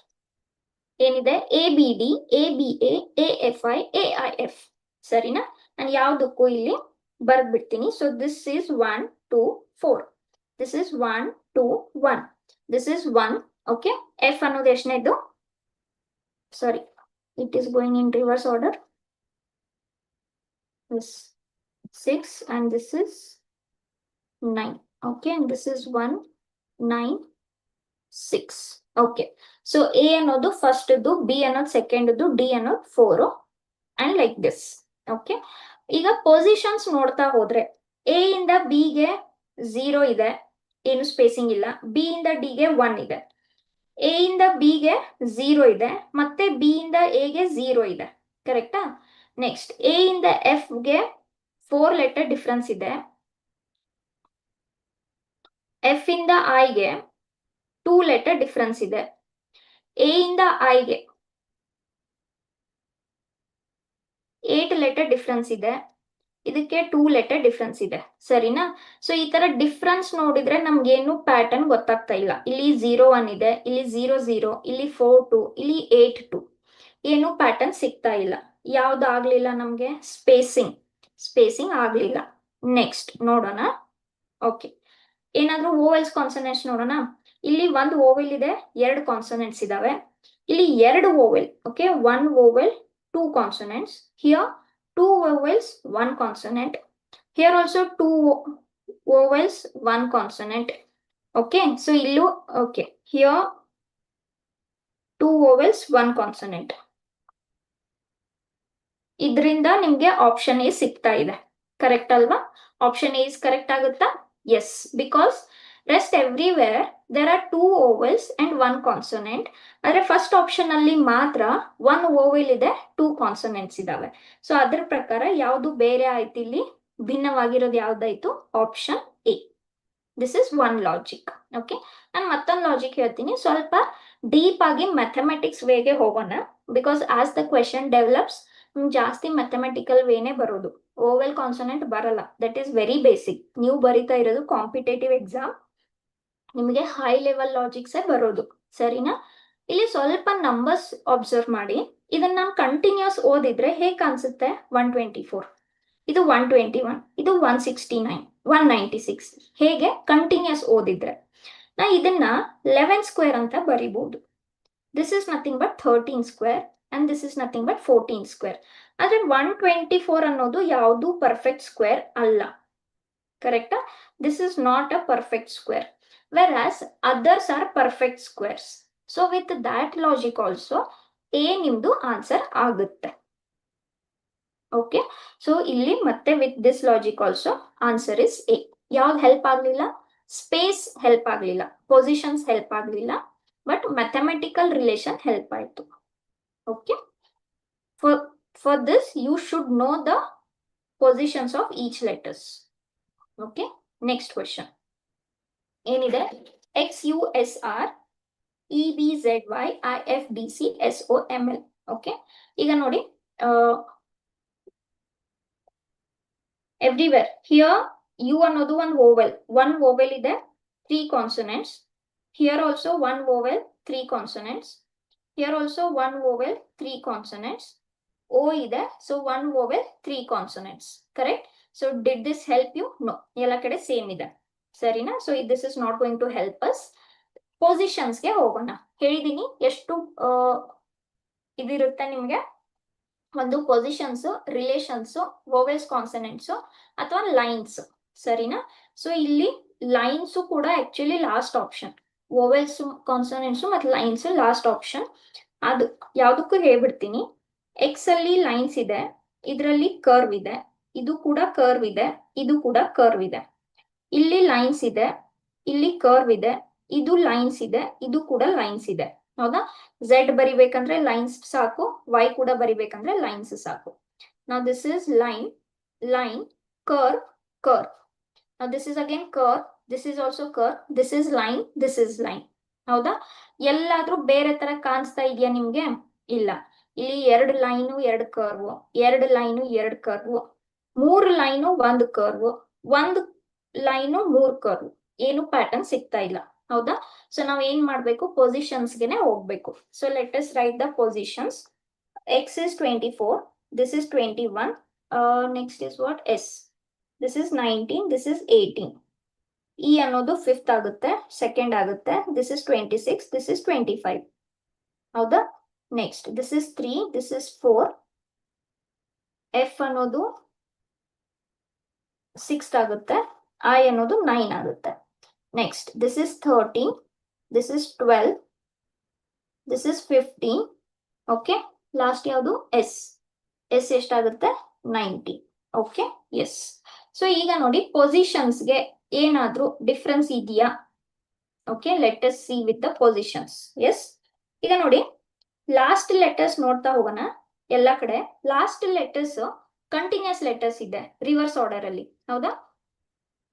ಏನಿದೆ? ABD, ABA, AFI, AIF. ಸರಿನಾ? ನಾನು ಯಾವ್ದಕ್ಕೂ ಇಲ್ಲಿ ಬರ್ದ್ಬಿಡ್ತೀನಿ. So this is 1 2 4, this is 1 2 1, this is 1. Okay, F ಅನ್ನೋದು ಎಷ್ಟನೇದು? Sorry, it is going in reverse order. 6 and this is 9. Okay, and this is 1 9 6. Okay, so A ಅನ್ನೋದು ಫಸ್ಟ್, ಬಿ ಅನ್ನೋದು ಸೆಕೆಂಡ್, ಡಿ ಅನ್ನೋದು 4 ಅಂಡ್ ಲೈಕ್ ದಿಸ್. ಓಕೆ, ಈಗ ಪೊಸಿಷನ್ಸ್ ನೋಡ್ತಾ ಹೋದ್ರೆ ಎ ಇಂದ ಬಿ ಗೆ 0 ಇದೆ, ಏನು ಸ್ಪೇಸಿಂಗ್ ಇಲ್ಲ. ಬಿ ಇಂದ ಡಿ ಗೆ 1 ಇದೆ, ಎ ಇಂದ ಬಿ ಗೆ 0 ಇದೆ, ಮತ್ತೆ ಬಿ ಇಂದ ಎ ಗೆ 0 ಇದೆ. ಕರೆಕ್ಟಾ? ನೆಕ್ಸ್ಟ್ ಎ ಇಂದ ಎಫ್ ಗೆ 4 ಲೆಟರ್ ಡಿಫ್ರೆನ್ಸ್ ಇದೆ, ಎಫ್ ಇಂದ ಐ ಗೆ 2 ಲೆಟರ್ ಡಿಫ್ರೆನ್ಸ್ ಇದೆ, ಎ ಇಂದ ಐ ಗೆ 8 ಲೆಟರ್ ಡಿಫ್ರೆನ್ಸ್ ಇದೆ, ಇದಕ್ಕೆ 2 ಲೆಟರ್ ಡಿಫ್ರೆನ್ಸ್ ಇದೆ. ಸರಿನಾ? ಸೊ ಈ ತರ ಡಿಫ್ರೆನ್ಸ್ ನೋಡಿದ್ರೆ ನಮ್ಗೇನು ಪ್ಯಾಟರ್ನ್ ಗೊತ್ತಾಗ್ತಾ ಇಲ್ಲ. ಇಲ್ಲಿ 0 1 ಇದೆ, ಇಲ್ಲಿ 0 0, ಇಲ್ಲಿ 4 2, ಇಲ್ಲಿ 8 2. ಏನು ಪ್ಯಾಟರ್ನ್ ಸಿಗ್ತಾ ಇಲ್ಲ. ಯಾವ್ದು ಆಗ್ಲಿಲ್ಲ ನಮ್ಗೆ? ಸ್ಪೇಸಿಂಗ್ ಆಗ್ಲಿಲ್ಲ. ನೆಕ್ಸ್ಟ್ ನೋಡೋಣ. ಓಕೆ, ಏನಾದ್ರೂ ಓವೆಲ್ಸ್ ಕಾನ್ಸನೆಂಟ್ಸ್ ನೋಡೋಣ. ಇಲ್ಲಿ ಒಂದು ಓವೆಲ್ ಇದೆ, 2 ಕಾನ್ಸನೆಂಟ್ಸ್ ಇದಾವೆ. ಇಲ್ಲಿ 2 vowel. Okay, 1 vowel 2 consonants. Here 2 vowels 1 consonant. Here also 2 vowels 1 consonant. Okay, so illu, okay, here 2 vowels 1 consonant. ಇದರಿಂದ ನಿಮ್ಗೆ ಆಪ್ಷನ್ ಎ ಸಿಗ್ತಾ ಇದೆ. ಕರೆಕ್ಟ್ ಅಲ್ವಾ? ಆಪ್ಷನ್ ಎ ಇಸ್ ಕರೆಕ್ಟ್ ಆಗುತ್ತಾ? Yes, because rest everywhere there are 2 vowels and 1 consonant. ಆದ್ರೆ ಫಸ್ಟ್ ಆಪ್ಷನ್ ಅಲ್ಲಿ ಮಾತ್ರ 1 vowel ಇದೆ, 2 ಕಾನ್ಸನೆಂಟ್ಸ್ ಇದಾವೆ. ಸೊ ಅದ್ರ ಪ್ರಕಾರ ಯಾವುದು ಬೇರೆ ಆಯ್ತು, ಇಲ್ಲಿ ಭಿನ್ನವಾಗಿರೋದು ಯಾವ್ದಾಯ್ತು? Option A. This is one logic. Okay, ನಾನು ಮತ್ತೊಂದು ಲಾಜಿಕ್ ಹೇಳ್ತೀನಿ, ಸ್ವಲ್ಪ ಡೀಪ್ ಆಗಿ ಮ್ಯಾಥಮೆಟಿಕ್ಸ್ ವೇಗೆ ಹೋಗೋಣ. Because as the question develops ಜಾಸ್ತಿ ಮ್ಯಾಥಮೆಟಿಕಲ್ ವೇನೆ ಬರೋದು, ಓವೆಲ್ ಕಾನ್ಸನೆಂಟ್ ಬರಲ್ಲ. That is very basic. ನೀವು ಬರಿತಾ ಇರೋದು ಕಾಂಪಿಟೇಟಿವ್ ಎಕ್ಸಾಮ್, ನಿಮಗೆ ಹೈ ಲೆವೆಲ್ ಲಾಜಿಕ್ಸೇ ಬರೋದು, ಸರಿನಾ? ಇಲ್ಲಿ ಸ್ವಲ್ಪ ನಂಬರ್ಸ್ ಅಬ್ಸರ್ವ್ ಮಾಡಿ. ಇದನ್ನ ನಾವು ಕಂಟಿನ್ಯೂಸ್ ಓದಿದ್ರೆ ಹೇಗೆ ಕಾಣಿಸುತ್ತೆ? 124, ಇದು 121, ಇದು 169, 196. ಹೇಗೆ ಕಂಟಿನ್ಯೂಸ್ ಓದಿದ್ರೆ ನಾ ಇದನ್ನ 11 ಸ್ಕ್ವೇರ್ ಅಂತ ಬರಿಬಹುದು. This is nothing but 13 square and this is nothing but 14 square. ಆದ್ರೆ 124 ಅನ್ನೋದು ಯಾವುದು ಪರ್ಫೆಕ್ಟ್ ಸ್ಕ್ವೇರ್ ಅಲ್ಲ, ಕರೆಕ್ಟಾ? This is not a perfect square, whereas others are perfect squares. So with that logic also A ನಿಮ್ದು ಆನ್ಸರ್ ಆಗುತ್ತೆ. ಓಕೆ, ಸೊ ಇಲ್ಲಿ ಮತ್ತೆ with this logic also answer is A. ಯಾವ್ದು ಹೆಲ್ಪ್ ಆಗ್ಲಿಲ್ಲ? ಸ್ಪೇಸ್ ಹೆಲ್ಪ್ ಆಗ್ಲಿಲ್ಲ, ಪೊಸಿಷನ್ಸ್ ಹೆಲ್ಪ್ ಆಗ್ಲಿಲ್ಲ, ಬಟ್ ಮ್ಯಾಥಮೆಟಿಕಲ್ ರಿಲೇಷನ್ ಹೆಲ್ಪ್ ಆಯ್ತು. Okay, for this you should know the positions of each letters. Okay, next question ಏನಿದೆ? XUSR EBZY IFBC SOML. Okay, ಈಗ ನೋಡಿ, everywhere here U ಅನ್ನೋದು one vowel ಇದೆ, 3 consonants. Here also one vowel, 3 consonants. Here also one vowel, 3 consonants. O ಇದೆ, so one vowel, 3 consonants. Correct? So did this help you? No. ಎಲ್ಲ ಕಡೆ ಸೇಮ್ ಇದೆ, ಸರಿನಾ? So this is not going to help us. Positions ಗೆ ಹೋಗೋಣ. ಹೇಳಿದೀನಿ ಎಷ್ಟು ಇದಿರುತ್ತೆ ನಿಮ್ಗೆ, ಒಂದು ಪೊಸಿಷನ್ಸ್, ರಿಲೇಷನ್ಸ್, ವೋವೆಲ್ಸ್, ಕಾನ್ಸನೆಂಟ್ಸ್ ಅಥವಾ ಲೈನ್ಸ್, ಸರಿನಾ? ಸೊ ಇಲ್ಲಿ ಲೈನ್ಸ್ ಕೂಡ actually last option. Vowels, consonants ಮತ್ತು ಲೈನ್ಸ್ ಲಾಸ್ಟ್ ಆಪ್ಷನ್. ಅದು ಯಾವ್ದಕ್ಕೂ ಹೇಳ್ಬಿಡ್ತೀನಿ. ಎಕ್ಸ್ ಅಲ್ಲಿ ಲೈನ್ಸ್ ಇದೆ, ಇದರಲ್ಲಿ ಕರ್ವ್ ಇದೆ, ಇದು ಕೂಡ ಕರ್ವ್ ಇದೆ, ಇದು ಕೂಡ ಕರ್ವ್ ಇದೆ. ಇಲ್ಲಿ ಲೈನ್ಸ್ ಇದೆ, ಇಲ್ಲಿ ಕರ್ವ್ ಇದೆ, ಇದು ಲೈನ್ಸ್ ಇದೆ, ಇದು ಕೂಡ ಲೈನ್ಸ್ ಇದೆ. ಹೌದಾ? ಝೆಡ್ ಬರಿಬೇಕಂದ್ರೆ ಲೈನ್ಸ್ ಸಾಕು, ವೈ ಕೂಡ ಬರಿಬೇಕಂದ್ರೆ ಲೈನ್ಸ್ ಸಾಕು. ನಾವು this is line, line, curve, curve. ನಾವು this is again curve, this is also curve, this is line, this is line. ಹೌದಾ? ಎಲ್ಲಾದ್ರೂ ಬೇರೆ ತರ ಕಾಣಿಸ್ತಾ ಇದೆಯಾ ನಿಮ್ಗೆ? ಇಲ್ಲ. ಇಲ್ಲಿ 2 line 2 curve, 2 line 2 curve, 3 line 1 curve, 1 line 3 curve. ಏನು ಪ್ಯಾಟರ್ನ್ ಸಿಗ್ತಾ ಇಲ್ಲ. ಹೌದಾ? ಸೊ ನಾವ್ ಏನ್ ಮಾಡ್ಬೇಕು? ಪೊಸಿಷನ್ಸ್ ಗೆನೆ ಹೋಗ್ಬೇಕು. So let us right the positions. X is 24, this is 21, next is what? S. This is 19, this is 18. E ಅನ್ನೋದು 5th ಆಗುತ್ತೆ, 2nd ಆಗುತ್ತೆ. This is 26, this is 25. ಹೌದಾ? Next this is 3, this is 4. F ಅನ್ನೋದು 6th ಆಗುತ್ತೆ, I ಅನ್ನೋದು 9 ಆಗುತ್ತೆ. Next, this is 13, this is 12, this is 15. Okay, last ಯಾವುದು? ಎಸ್. ಎಸ್ ಎಷ್ಟಾಗುತ್ತೆ? 90. Okay, yes. ಸೊ ಈಗ ನೋಡಿ, ಪೊಸಿಷನ್ಸ್ಗೆ ಏನಾದ್ರೂ ಡಿಫ್ರೆನ್ಸ್ ಇದೆಯಾ? Okay, let us see with the positions. Yes, ಈಗ ನೋಡಿ, ಲಾಸ್ಟ್ ಲೆಟರ್ಸ್ ನೋಡ್ತಾ ಹೋಗೋಣ. ಎಲ್ಲ ಕಡೆ ಲಾಸ್ಟ್ ಲೆಟರ್ಸ್ ಕಂಟಿನ್ಯೂಸ್ ಲೆಟರ್ಸ್ ಇದೆ ರಿವರ್ಸ್ ಆರ್ಡರ್ ಅಲ್ಲಿ. ಹೌದಾ?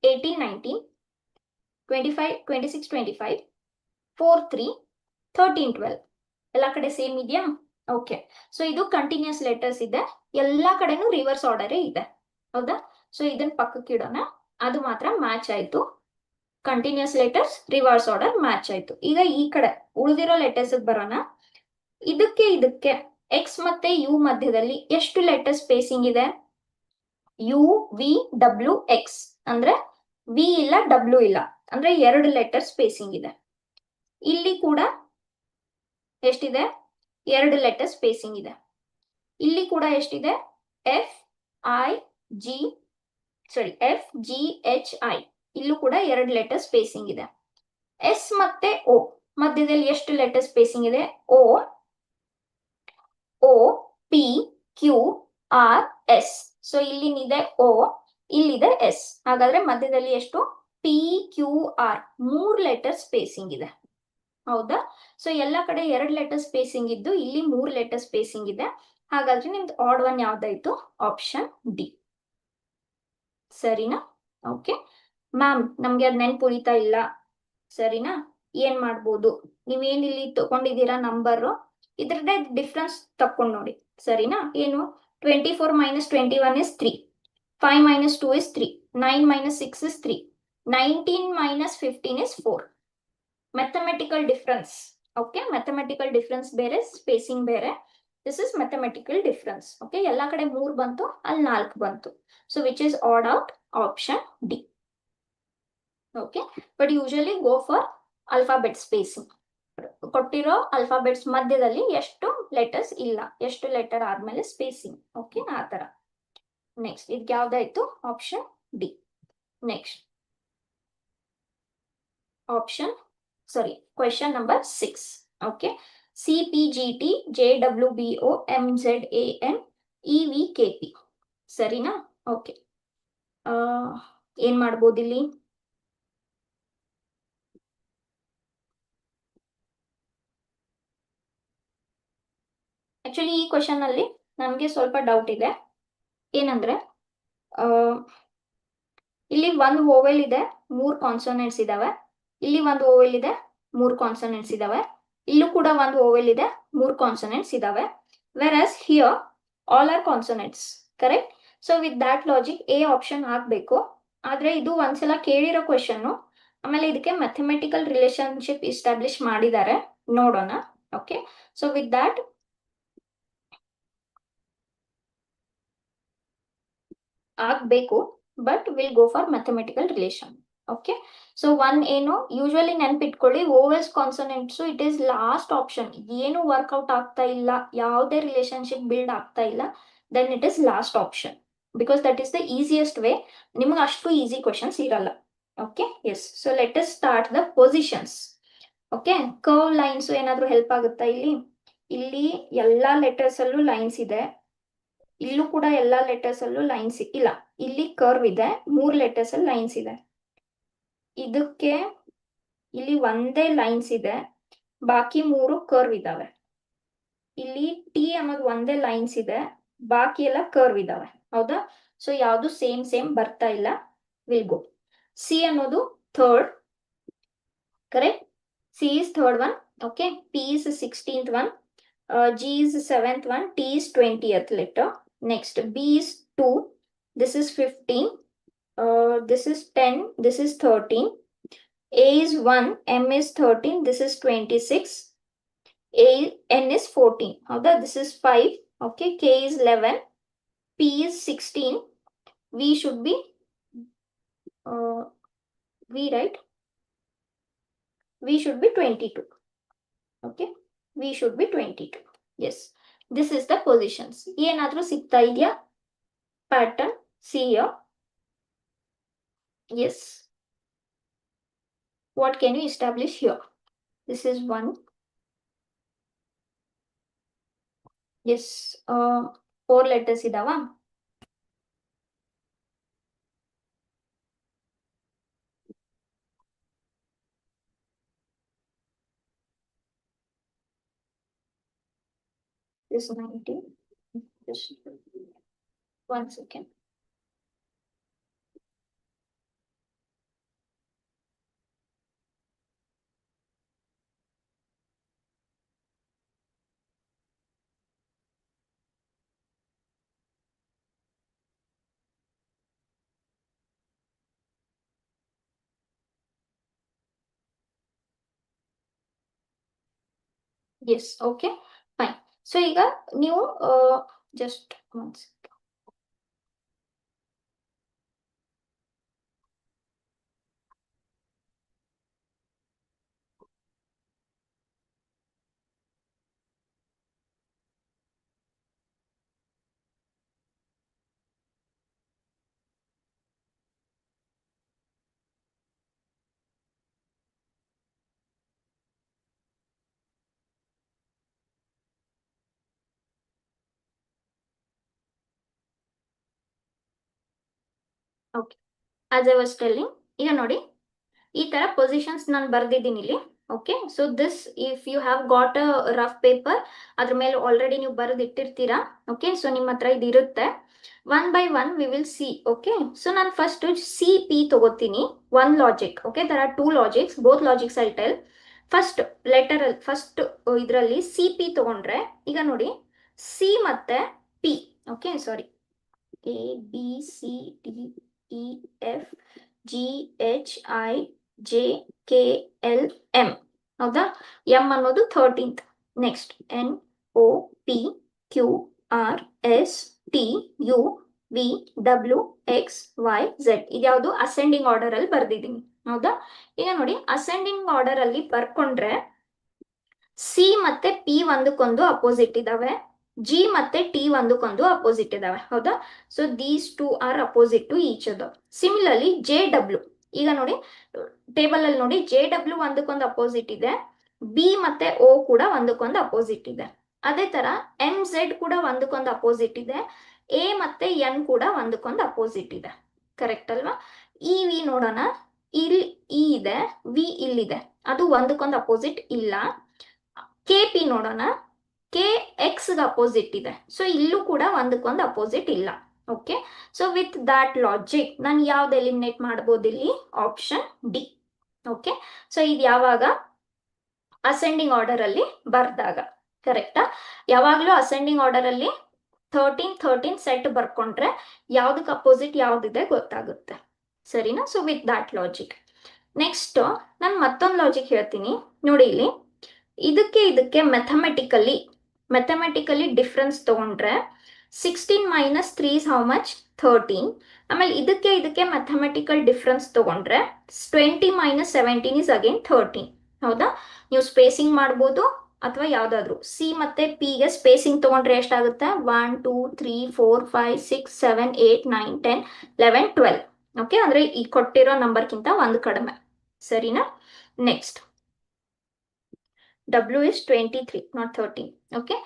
18, 19, 25, 26, 25, 4, 3, 13, 12. ಎಲ್ಲ ಕಡೆ ಸೇಮ್ ಇದೆಯಾ? ಓಕೆ, ಸೊ ಇದು ಕಂಟಿನ್ಯೂಸ್ ಲೆಟರ್ಸ್ ಇದೆ, ಎಲ್ಲಾ ಕಡೆನೂ ರಿವರ್ಸ್ ಆರ್ಡರ್ ಇದೆ. ಹೌದಾ? ಸೊ ಇದನ್ನ ಪಕ್ಕಕ್ಕೆ ಇಡೋಣ. ಅದು ಮಾತ್ರ ಮ್ಯಾಚ್ ಆಯ್ತು. Continuous letters, reverse order match ಆಯ್ತು. ಈಗ ಈ ಕಡೆ ಉಳಿದಿರೋ ಲೆಟರ್ಸ್ ಬರೋಣ. ಇದಕ್ಕೆ ಎಕ್ಸ್ ಮತ್ತೆ ಯು ಮಧ್ಯದಲ್ಲಿ ಎಷ್ಟು ಲೆಟರ್ ಸ್ಪೇಸಿಂಗ್ ಇದೆ? U, V, W, X. ಅಂದ್ರೆ ವಿ ಇಲ್ಲ, ಡಬ್ಲ್ಯೂ ಇಲ್ಲ, ಅಂದ್ರೆ 2 ಲೆಟರ್ ಸ್ಪೇಸಿಂಗ್ ಇದೆ. ಇಲ್ಲಿ ಕೂಡ ಎಷ್ಟಿದೆ? 2 ಲೆಟರ್ ಸ್ಪೇಸಿಂಗ್ ಇದೆ. ಇಲ್ಲಿ ಕೂಡ ಎಷ್ಟಿದೆ? F G H I. ಇಲ್ಲೂ ಕೂಡ 2 ಲೆಟರ್ ಸ್ಪೇಸಿಂಗ್ ಇದೆ. ಎಸ್ ಮತ್ತೆ ಓ ಮಧ್ಯದಲ್ಲಿ ಎಷ್ಟು ಲೆಟರ್ ಸ್ಪೇಸಿಂಗ್ ಇದೆ? O, P, Q, R, S. So ಇಲ್ಲಿದೆ ಓ, ಇಲ್ಲಿದೆ ಎಸ್. ಹಾಗಾದ್ರೆ ಮಧ್ಯದಲ್ಲಿ ಎಷ್ಟು? P Q R 3 letter spacing ಇದೆ, ಹೌದಾ? ಸೊ ಎಲ್ಲ ಕಡೆ 2 ಲೆಟರ್ ಸ್ಪೇಸಿಂಗ್ ಇದ್ದು ಇಲ್ಲಿ 3 ಲೆಟರ್ ಸ್ಪೇಸಿಂಗ್ ಇದೆ. ಹಾಗಾದ್ರೆ ನಿಮ್ದು ಆಡ್ ಒನ್ ಯಾವ್ದಾಯ್ತು? Option D. ಸರಿನಾ? ಓಕೆ ಮ್ಯಾಮ್, ನಮ್ಗೆ ಅದ್ ನೆನ್ಪು ಉಳಿತಾ ಇಲ್ಲ, ಸರಿನಾ? ಏನ್ ಮಾಡ್ಬೋದು? ನೀವೇನ್ ಇಲ್ಲಿ ತಗೊಂಡಿದ್ದೀರಾ ನಂಬರ್, ಇದ್ರದ್ದೇ ಡಿಫ್ರೆನ್ಸ್ ತಕೊಂಡ್ ನೋಡಿ, ಸರಿನಾ? ಏನು? 24 - 21 is 3, 5 - 2 is 3, 9 - 6 is 3, 19 - 15 is 4. Mathematical difference. Okay, mathematical difference ಬೇರೆ, ಸ್ಪೇಸಿಂಗ್ ಬೇರೆ. This is mathematical difference. Okay, ಎಲ್ಲ ಕಡೆ 3 ಬಂತು, ಅಲ್ಲಿ 4 ಬಂತು. So which is odd out? Option D. Okay, but usually go for alphabet spacing. ಕೊಟ್ಟಿರೋ ಅಲ್ಫಾಬೆಟ್ಸ್ ಮಧ್ಯದಲ್ಲಿ ಎಷ್ಟು ಲೆಟರ್ಸ್ ಇಲ್ಲ, ಎಷ್ಟು ಲೆಟರ್ ಆದ್ಮೇಲೆ ಸ್ಪೇಸಿಂಗ್. ಓಕೆ, ಆ ತರ. ನೆಕ್ಸ್ಟ್ ಇದಕ್ಕೆ ಯಾವ್ದಾಯ್ತು? Option D. Next option question number 6. Okay, CPGT JWBO MZAN EVKP. ಸರಿನಾ? ಓಕೆ, ಏನ್ ಮಾಡ್ಬೋದು ಇಲ್ಲಿ? ಆಕ್ಚುಲಿ ಈ ಕ್ವೆಶನ್ ಅಲ್ಲಿ ನಮ್ಗೆ ಸ್ವಲ್ಪ ಡೌಟ್ ಇದೆ. ಏನಂದ್ರೆ ಇಲ್ಲಿ 1 ವೋವೆಲ್ ಇದೆ, 3 ಕಾನ್ಸೋನೆಂಟ್ಸ್ ಇದಾವೆ. ಇಲ್ಲಿ 1 ವೋವೆಲ್ ಇದೆ, 3 ಕಾನ್ಸೋನೆಂಟ್ಸ್ ಇದಾವೆ. ಇಲ್ಲೂ ಕೂಡ 1 ವೋವೆಲ್ ಇದೆ, 3 ಕಾನ್ಸೋನೆಂಟ್ಸ್ ಇದಾವೆ. Virus here all are consonants, correct? So with that logic A option ಆಗ್ಬೇಕು. ಆದ್ರೆ ಇದು ಒಂದ್ಸಲ ಕೇಳಿರೋ ಕ್ವೆಶನ್, ಆಮೇಲೆ ಇದಕ್ಕೆ ಮ್ಯಾಥಮೆಟಿಕಲ್ ರಿಲೇಶನ್ಶಿಪ್ ಇಸ್ಟಾಬ್ಲಿಷ್ ಮಾಡಿದ್ದಾರೆ, ನೋಡೋಣ. ಓಕೆ, ಸೊ ವಿತ್ ದಾಟ್ ಆಗ್ಬೇಕು, but will go for mathematical relation. Okay, so 1 ಏನು ಯೂಶುವಲಿ ನೆನ್ಪಿಟ್ಕೊಳ್ಳಿ, vowels consonants it is last option. ಏನು ವರ್ಕ್ಔಟ್ ಆಗ್ತಾ ಇಲ್ಲ, ಯಾವುದೇ ರಿಲೇಶನ್ಶಿಪ್ ಬಿಲ್ಡ್ ಆಗ್ತಾ ಇಲ್ಲ, then it is last option, because that is the easiest way. ನಿಮ್ಗೆ ಅಷ್ಟು ಈಸಿ ಕ್ವಶನ್ಸ್ ಇರಲ್ಲ. Okay, yes. So let us start the positions. Okay, curve lines ಏನಾದ್ರೂ ಹೆಲ್ಪ್ ಆಗುತ್ತಾ ಇಲ್ಲಿ? ಇಲ್ಲಿ ಎಲ್ಲಾ ಲೆಟರ್ಸ್ ಅಲ್ಲೂ ಲೈನ್ಸ್ ಇದೆ, ಇಲ್ಲೂ ಕೂಡ ಎಲ್ಲಾ ಲೆಟರ್ಸ್ ಅಲ್ಲೂ ಲೈನ್ಸ್ ಇಲ್ಲ. ಇಲ್ಲಿ ಕರ್ವ್ ಇದೆ, 3 ಲೆಟರ್ಸ್ ಅಲ್ಲಿ ಲೈನ್ಸ್ ಇದೆ. ಇದಕ್ಕೆ ಇಲ್ಲಿ ಒಂದೇ ಲೈನ್ಸ್ ಇದೆ, ಬಾಕಿ 3 ಕರ್ವ್ ಇದಾವೆ. ಇಲ್ಲಿ ಟಿ ಅನ್ನೋದು ಒಂದೇ ಲೈನ್ಸ್ ಇದೆ, ಬಾಕಿ ಎಲ್ಲ ಕರ್ವ್ ಇದಾವೆ, ಹೌದಾ? ಸೊ ಯಾವ್ದು ಸೇಮ್ ಸೇಮ್ ಬರ್ತಾ ಇಲ್ಲ. ವಿಲ್ ಗೋ ಸಿ ಅನ್ನೋದು third, correct? C is third one. Okay, P is 16th one, G is 7th one, T is 20th letter. Next, B is 2, this is 15, this is 10, this is 13. A is 1, M is 13, this is 26. N is 14. How that? This is 5. Okay, K is 11, P is 16. V should be V, right? V should be 22. Okay, V should be 22. Yes, this is the positions. ಏನಾದ್ರೂ ಸಿಗ್ತಾ ಇದೆಯಾ pattern? C here. Yes, what can you establish here? This is 1. Yes, 4 letters ಇದಾವ. This 19. Just 1 second. Yes, okay, fine. So ಈಗ ನೀವು just 1 second. Okay, as I was telling, ಈಗ ನೋಡಿ ಈ ತರ ಪೊಸಿಷನ್ಸ್ ನಾನು ಬರ್ದಿದ್ದೀನಿ ಇಲ್ಲಿ. Okay, so this if you have got a rough paper, ಅದ್ರ ಮೇಲೆ ಆಲ್ರೆಡಿ ನೀವು ಬರೆದಿಟ್ಟಿರ್ತೀರಾ. ಓಕೆ, ಸೊ ನಿಮ್ಮ ಹತ್ರ ಇದು ಇರುತ್ತೆ. One by one we will see. Okay, so ನಾನು ಫಸ್ಟ್ ಸಿ ಪಿ ತಗೋತೀನಿ. One logic. Okay, there are two logics, both logics I tell. First letter ಅಲ್ಲಿ ಫಸ್ಟ್ ಇದರಲ್ಲಿ ಸಿ ಪಿ ತಗೊಂಡ್ರೆ, ಈಗ ನೋಡಿ ಸಿ ಮತ್ತೆ P. Okay, sorry, A B C D E F G H I J K L M. ಹೌದಾ? ಎಂ ಅನ್ನೋದು 13th. Next N O P Q R S T U V W X Y Z. ಇದ್ಯಾವುದು ಅಸೆಂಡಿಂಗ್ ಆರ್ಡರ್ ಅಲ್ಲಿ ಬರ್ದಿದ್ದೀನಿ. ಹೌದಾ? ಈಗ ನೋಡಿ ಅಸೆಂಡಿಂಗ್ ಆರ್ಡರ್ ಅಲ್ಲಿ ಬರ್ಕೊಂಡ್ರೆ ಸಿ ಮತ್ತೆ ಪಿ ಒಂದಕ್ಕೊಂದು ಅಪೋಸಿಟ್ ಇದಾವೆ, ಜಿ ಮತ್ತೆ ಟಿ ಒಂದಕ್ಕೊಂದು ಅಪೋಸಿಟ್ ಇದಾವೆ. ಹೌದಾ? So these two are opposite to each other. Similarly J W, ಈಗ ನೋಡಿ ಟೇಬಲ್ ಅಲ್ಲಿ ನೋಡಿ ಜೆ ಡಬ್ಲ್ಯೂ ಒಂದಕ್ಕೊಂದು ಅಪೋಸಿಟ್ ಇದೆ, ಬಿ ಮತ್ತೆ ಓ ಕೂಡ ಒಂದಕ್ಕೊಂದು ಅಪೋಸಿಟ್ ಇದೆ. ಅದೇ ತರ ಎಂ ಝೆಡ್ ಕೂಡ ಒಂದಕ್ಕೊಂದು ಅಪೋಸಿಟ್ ಇದೆ, ಎ ಮತ್ತೆ ಎನ್ ಕೂಡ ಒಂದಕ್ಕೊಂದು ಅಪೋಸಿಟ್ ಇದೆ. ಕರೆಕ್ಟ್ ಅಲ್ವಾ? ಇ ವಿ ನೋಡೋಣ, ಇಲ್ಲಿ ಇ ಇದೆ, ವಿ ಇಲ್ಲಿದೆ, ಅದು ಒಂದಕ್ಕೊಂದು ಅಪೋಸಿಟ್ ಇಲ್ಲ. ಕೆ ಪಿ ನೋಡೋಣ, ಕೆ ಎಕ್ಸ್ ಅಪೋಸಿಟ್ ಇದೆ, ಸೊ ಇಲ್ಲೂ ಕೂಡ ಒಂದಕ್ಕೊಂದು ಅಪೋಸಿಟ್ ಇಲ್ಲ. Okay, so with that logic ನಾನು ಯಾವ್ದು ಎಲಿಮಿನೇಟ್ ಮಾಡ್ಬೋದು ಇಲ್ಲಿ? Option D. ಓಕೆ, ಸೊ ಇದು ಯಾವಾಗ? ಅಸೆಂಡಿಂಗ್ ಆರ್ಡರ್ ಅಲ್ಲಿ ಬರ್ದಾಗ. ಕರೆಕ್ಟಾ? ಯಾವಾಗ್ಲೂ ಅಸೆಂಡಿಂಗ್ ಆರ್ಡರ್ ಅಲ್ಲಿ 13 ಸೆಟ್ ಬರ್ಕೊಂಡ್ರೆ ಯಾವ್ದಕ್ಕೆ ಅಪೋಸಿಟ್ ಯಾವ್ದಿದೆ ಗೊತ್ತಾಗುತ್ತೆ. ಸರಿನಾ? So with that logic. Next ನಾನು ಮತ್ತೊಂದು ಲಾಜಿಕ್ ಹೇಳ್ತೀನಿ ನೋಡಿ. ಇಲ್ಲಿ ಇದಕ್ಕೆ ಮೆಥಮೆಟಿಕಲಿ ಡಿಫ್ರೆನ್ಸ್ ತಗೊಂಡ್ರೆ 16 ಮೈನಸ್ 3 ಇಸ್ ಹೌ ಮಚ್? 13. ಆಮೇಲೆ ಇದಕ್ಕೆ ಮೆಥಮೆಟಿಕಲ್ ಡಿಫ್ರೆನ್ಸ್ ತಗೊಂಡ್ರೆ 20 ಮೈನಸ್ 17 ಇಸ್ ಅಗೇನ್ 13. ಹೌದಾ? ನೀವು ಸ್ಪೇಸಿಂಗ್ ಮಾಡ್ಬೋದು ಅಥವಾ ಯಾವ್ದಾದ್ರು. ಸಿ ಮತ್ತೆ ಪಿ ಗೆ ಸ್ಪೇಸಿಂಗ್ ತಗೊಂಡ್ರೆ ಎಷ್ಟಾಗುತ್ತೆ? 1 2 3 4 5 6 7 8 9 10 11 12. ಓಕೆ, ಅಂದ್ರೆ ಈ ಕೊಟ್ಟಿರೋ ನಂಬರ್ಗಿಂತ ಒಂದು ಕಡಿಮೆ. ಸರಿನಾ? Next W is 23, not 13. Okay,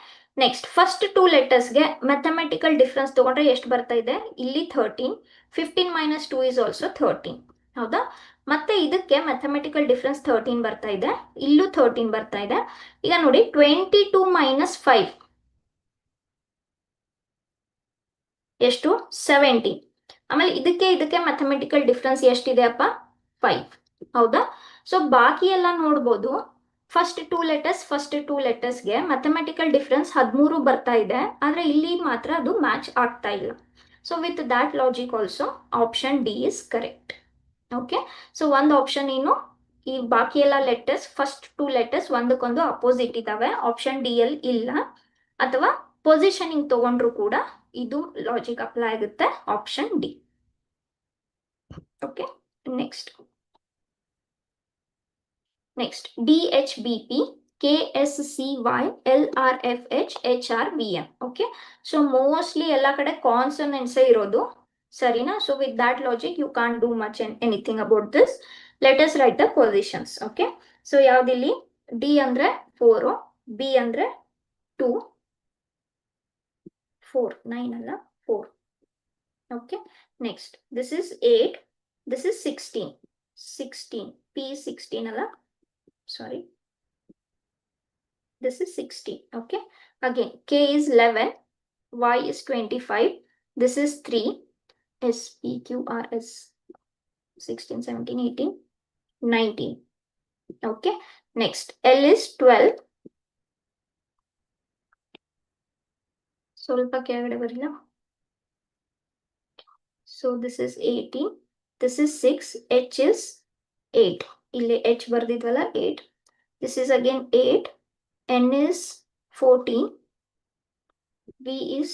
next first two ಲೆಟರ್ಸ್ಗೆ ಮ್ಯಾಥಮೆಟಿಕಲ್ ಡಿಫ್ರೆನ್ಸ್ ತಗೊಂಡ್ರೆ ಎಷ್ಟು ಬರ್ತಾ ಇದೆ? ಇಲ್ಲಿ 13. 15 ಮೈನಸ್ 2 ಇಸ್ ಆಲ್ಸೋ 13. ಹೌದಾ? ಮತ್ತೆ ಇದಕ್ಕೆ ಮ್ಯಾಥಮೆಟಿಕಲ್ ಡಿಫ್ರೆನ್ಸ್ 13 ಬರ್ತಾ ಇದೆ, ಇಲ್ಲೂ 13 ಬರ್ತಾ ಇದೆ. ಈಗ ನೋಡಿ 22 ಮೈನಸ್ 5 ಎಷ್ಟು? 17. ಆಮೇಲೆ ಇದಕ್ಕೆ ಮ್ಯಾಥಮೆಟಿಕಲ್ ಡಿಫ್ರೆನ್ಸ್ ಎಷ್ಟಿದೆ ಅಪ್ಪ? 5. ಹೌದಾ? ಸೊ ಬಾಕಿ ಎಲ್ಲ ನೋಡ್ಬೋದು. ಫಸ್ಟ್ ಟೂ ಲೆಟರ್ಸ್ಗೆ ಮ್ಯಾಥಮೆಟಿಕಲ್ ಡಿಫ್ರೆನ್ಸ್ 13 ಬರ್ತಾ ಇದೆ, ಆದರೆ ಇಲ್ಲಿ ಮಾತ್ರ ಅದು ಮ್ಯಾಚ್ ಆಗ್ತಾ ಇಲ್ಲ. So with that logic also option D is correct. Okay, so ಒಂದು ಆಪ್ಷನ್ ಏನು? ಈ ಬಾಕಿ ಎಲ್ಲ ಲೆಟರ್ಸ್ ಫಸ್ಟ್ ಟೂ ಲೆಟರ್ಸ್ ಒಂದಕ್ಕೊಂದು ಅಪೋಸಿಟ್ ಇದಾವೆ, ಆಪ್ಷನ್ ಡಿ ಎಲ್ ಇಲ್ಲ. ಅಥವಾ ಪೊಸಿಷನಿಂಗ್ ತಗೊಂಡ್ರು ಕೂಡ ಇದು ಲಾಜಿಕ್ ಅಪ್ಲೈ ಆಗುತ್ತೆ, option D. Okay, next DHBP, KSCY, LRFH, HRVM. Okay, so mostly ಎಲ್ಲ ಕಡೆ ಕಾನ್ಸನೆಂಟ್ಸ್ ಇರೋದು. ಸರಿನಾ? So with that logic you can't do much anything about this. Let us right the positions. Okay, so ಯಾವ್ದಿಲ್ಲಿ? ಡಿ ಅಂದ್ರೆ 4, ಬಿ ಅಂದ್ರೆ 2, 4 9 ಅಲ್ಲ 4. Okay, next this is 8, this is 16, P 16 ಅಲ್ಲ, sorry, this is 16. Okay, again K is 11, Y is 25, this is 3, S P Q R S 16 17 18 19. Okay, next L is 12, ಸ್ವಲ್ಪ ಕೆಳಗಡೆ ಬರಿಲ್ಲ. So this is 18, this is 6, H is 8, ಇಲ್ಲಿ H ಬರ್ದಿದ್ವಲ್ಲ 8, this is again 8, N is 14, V is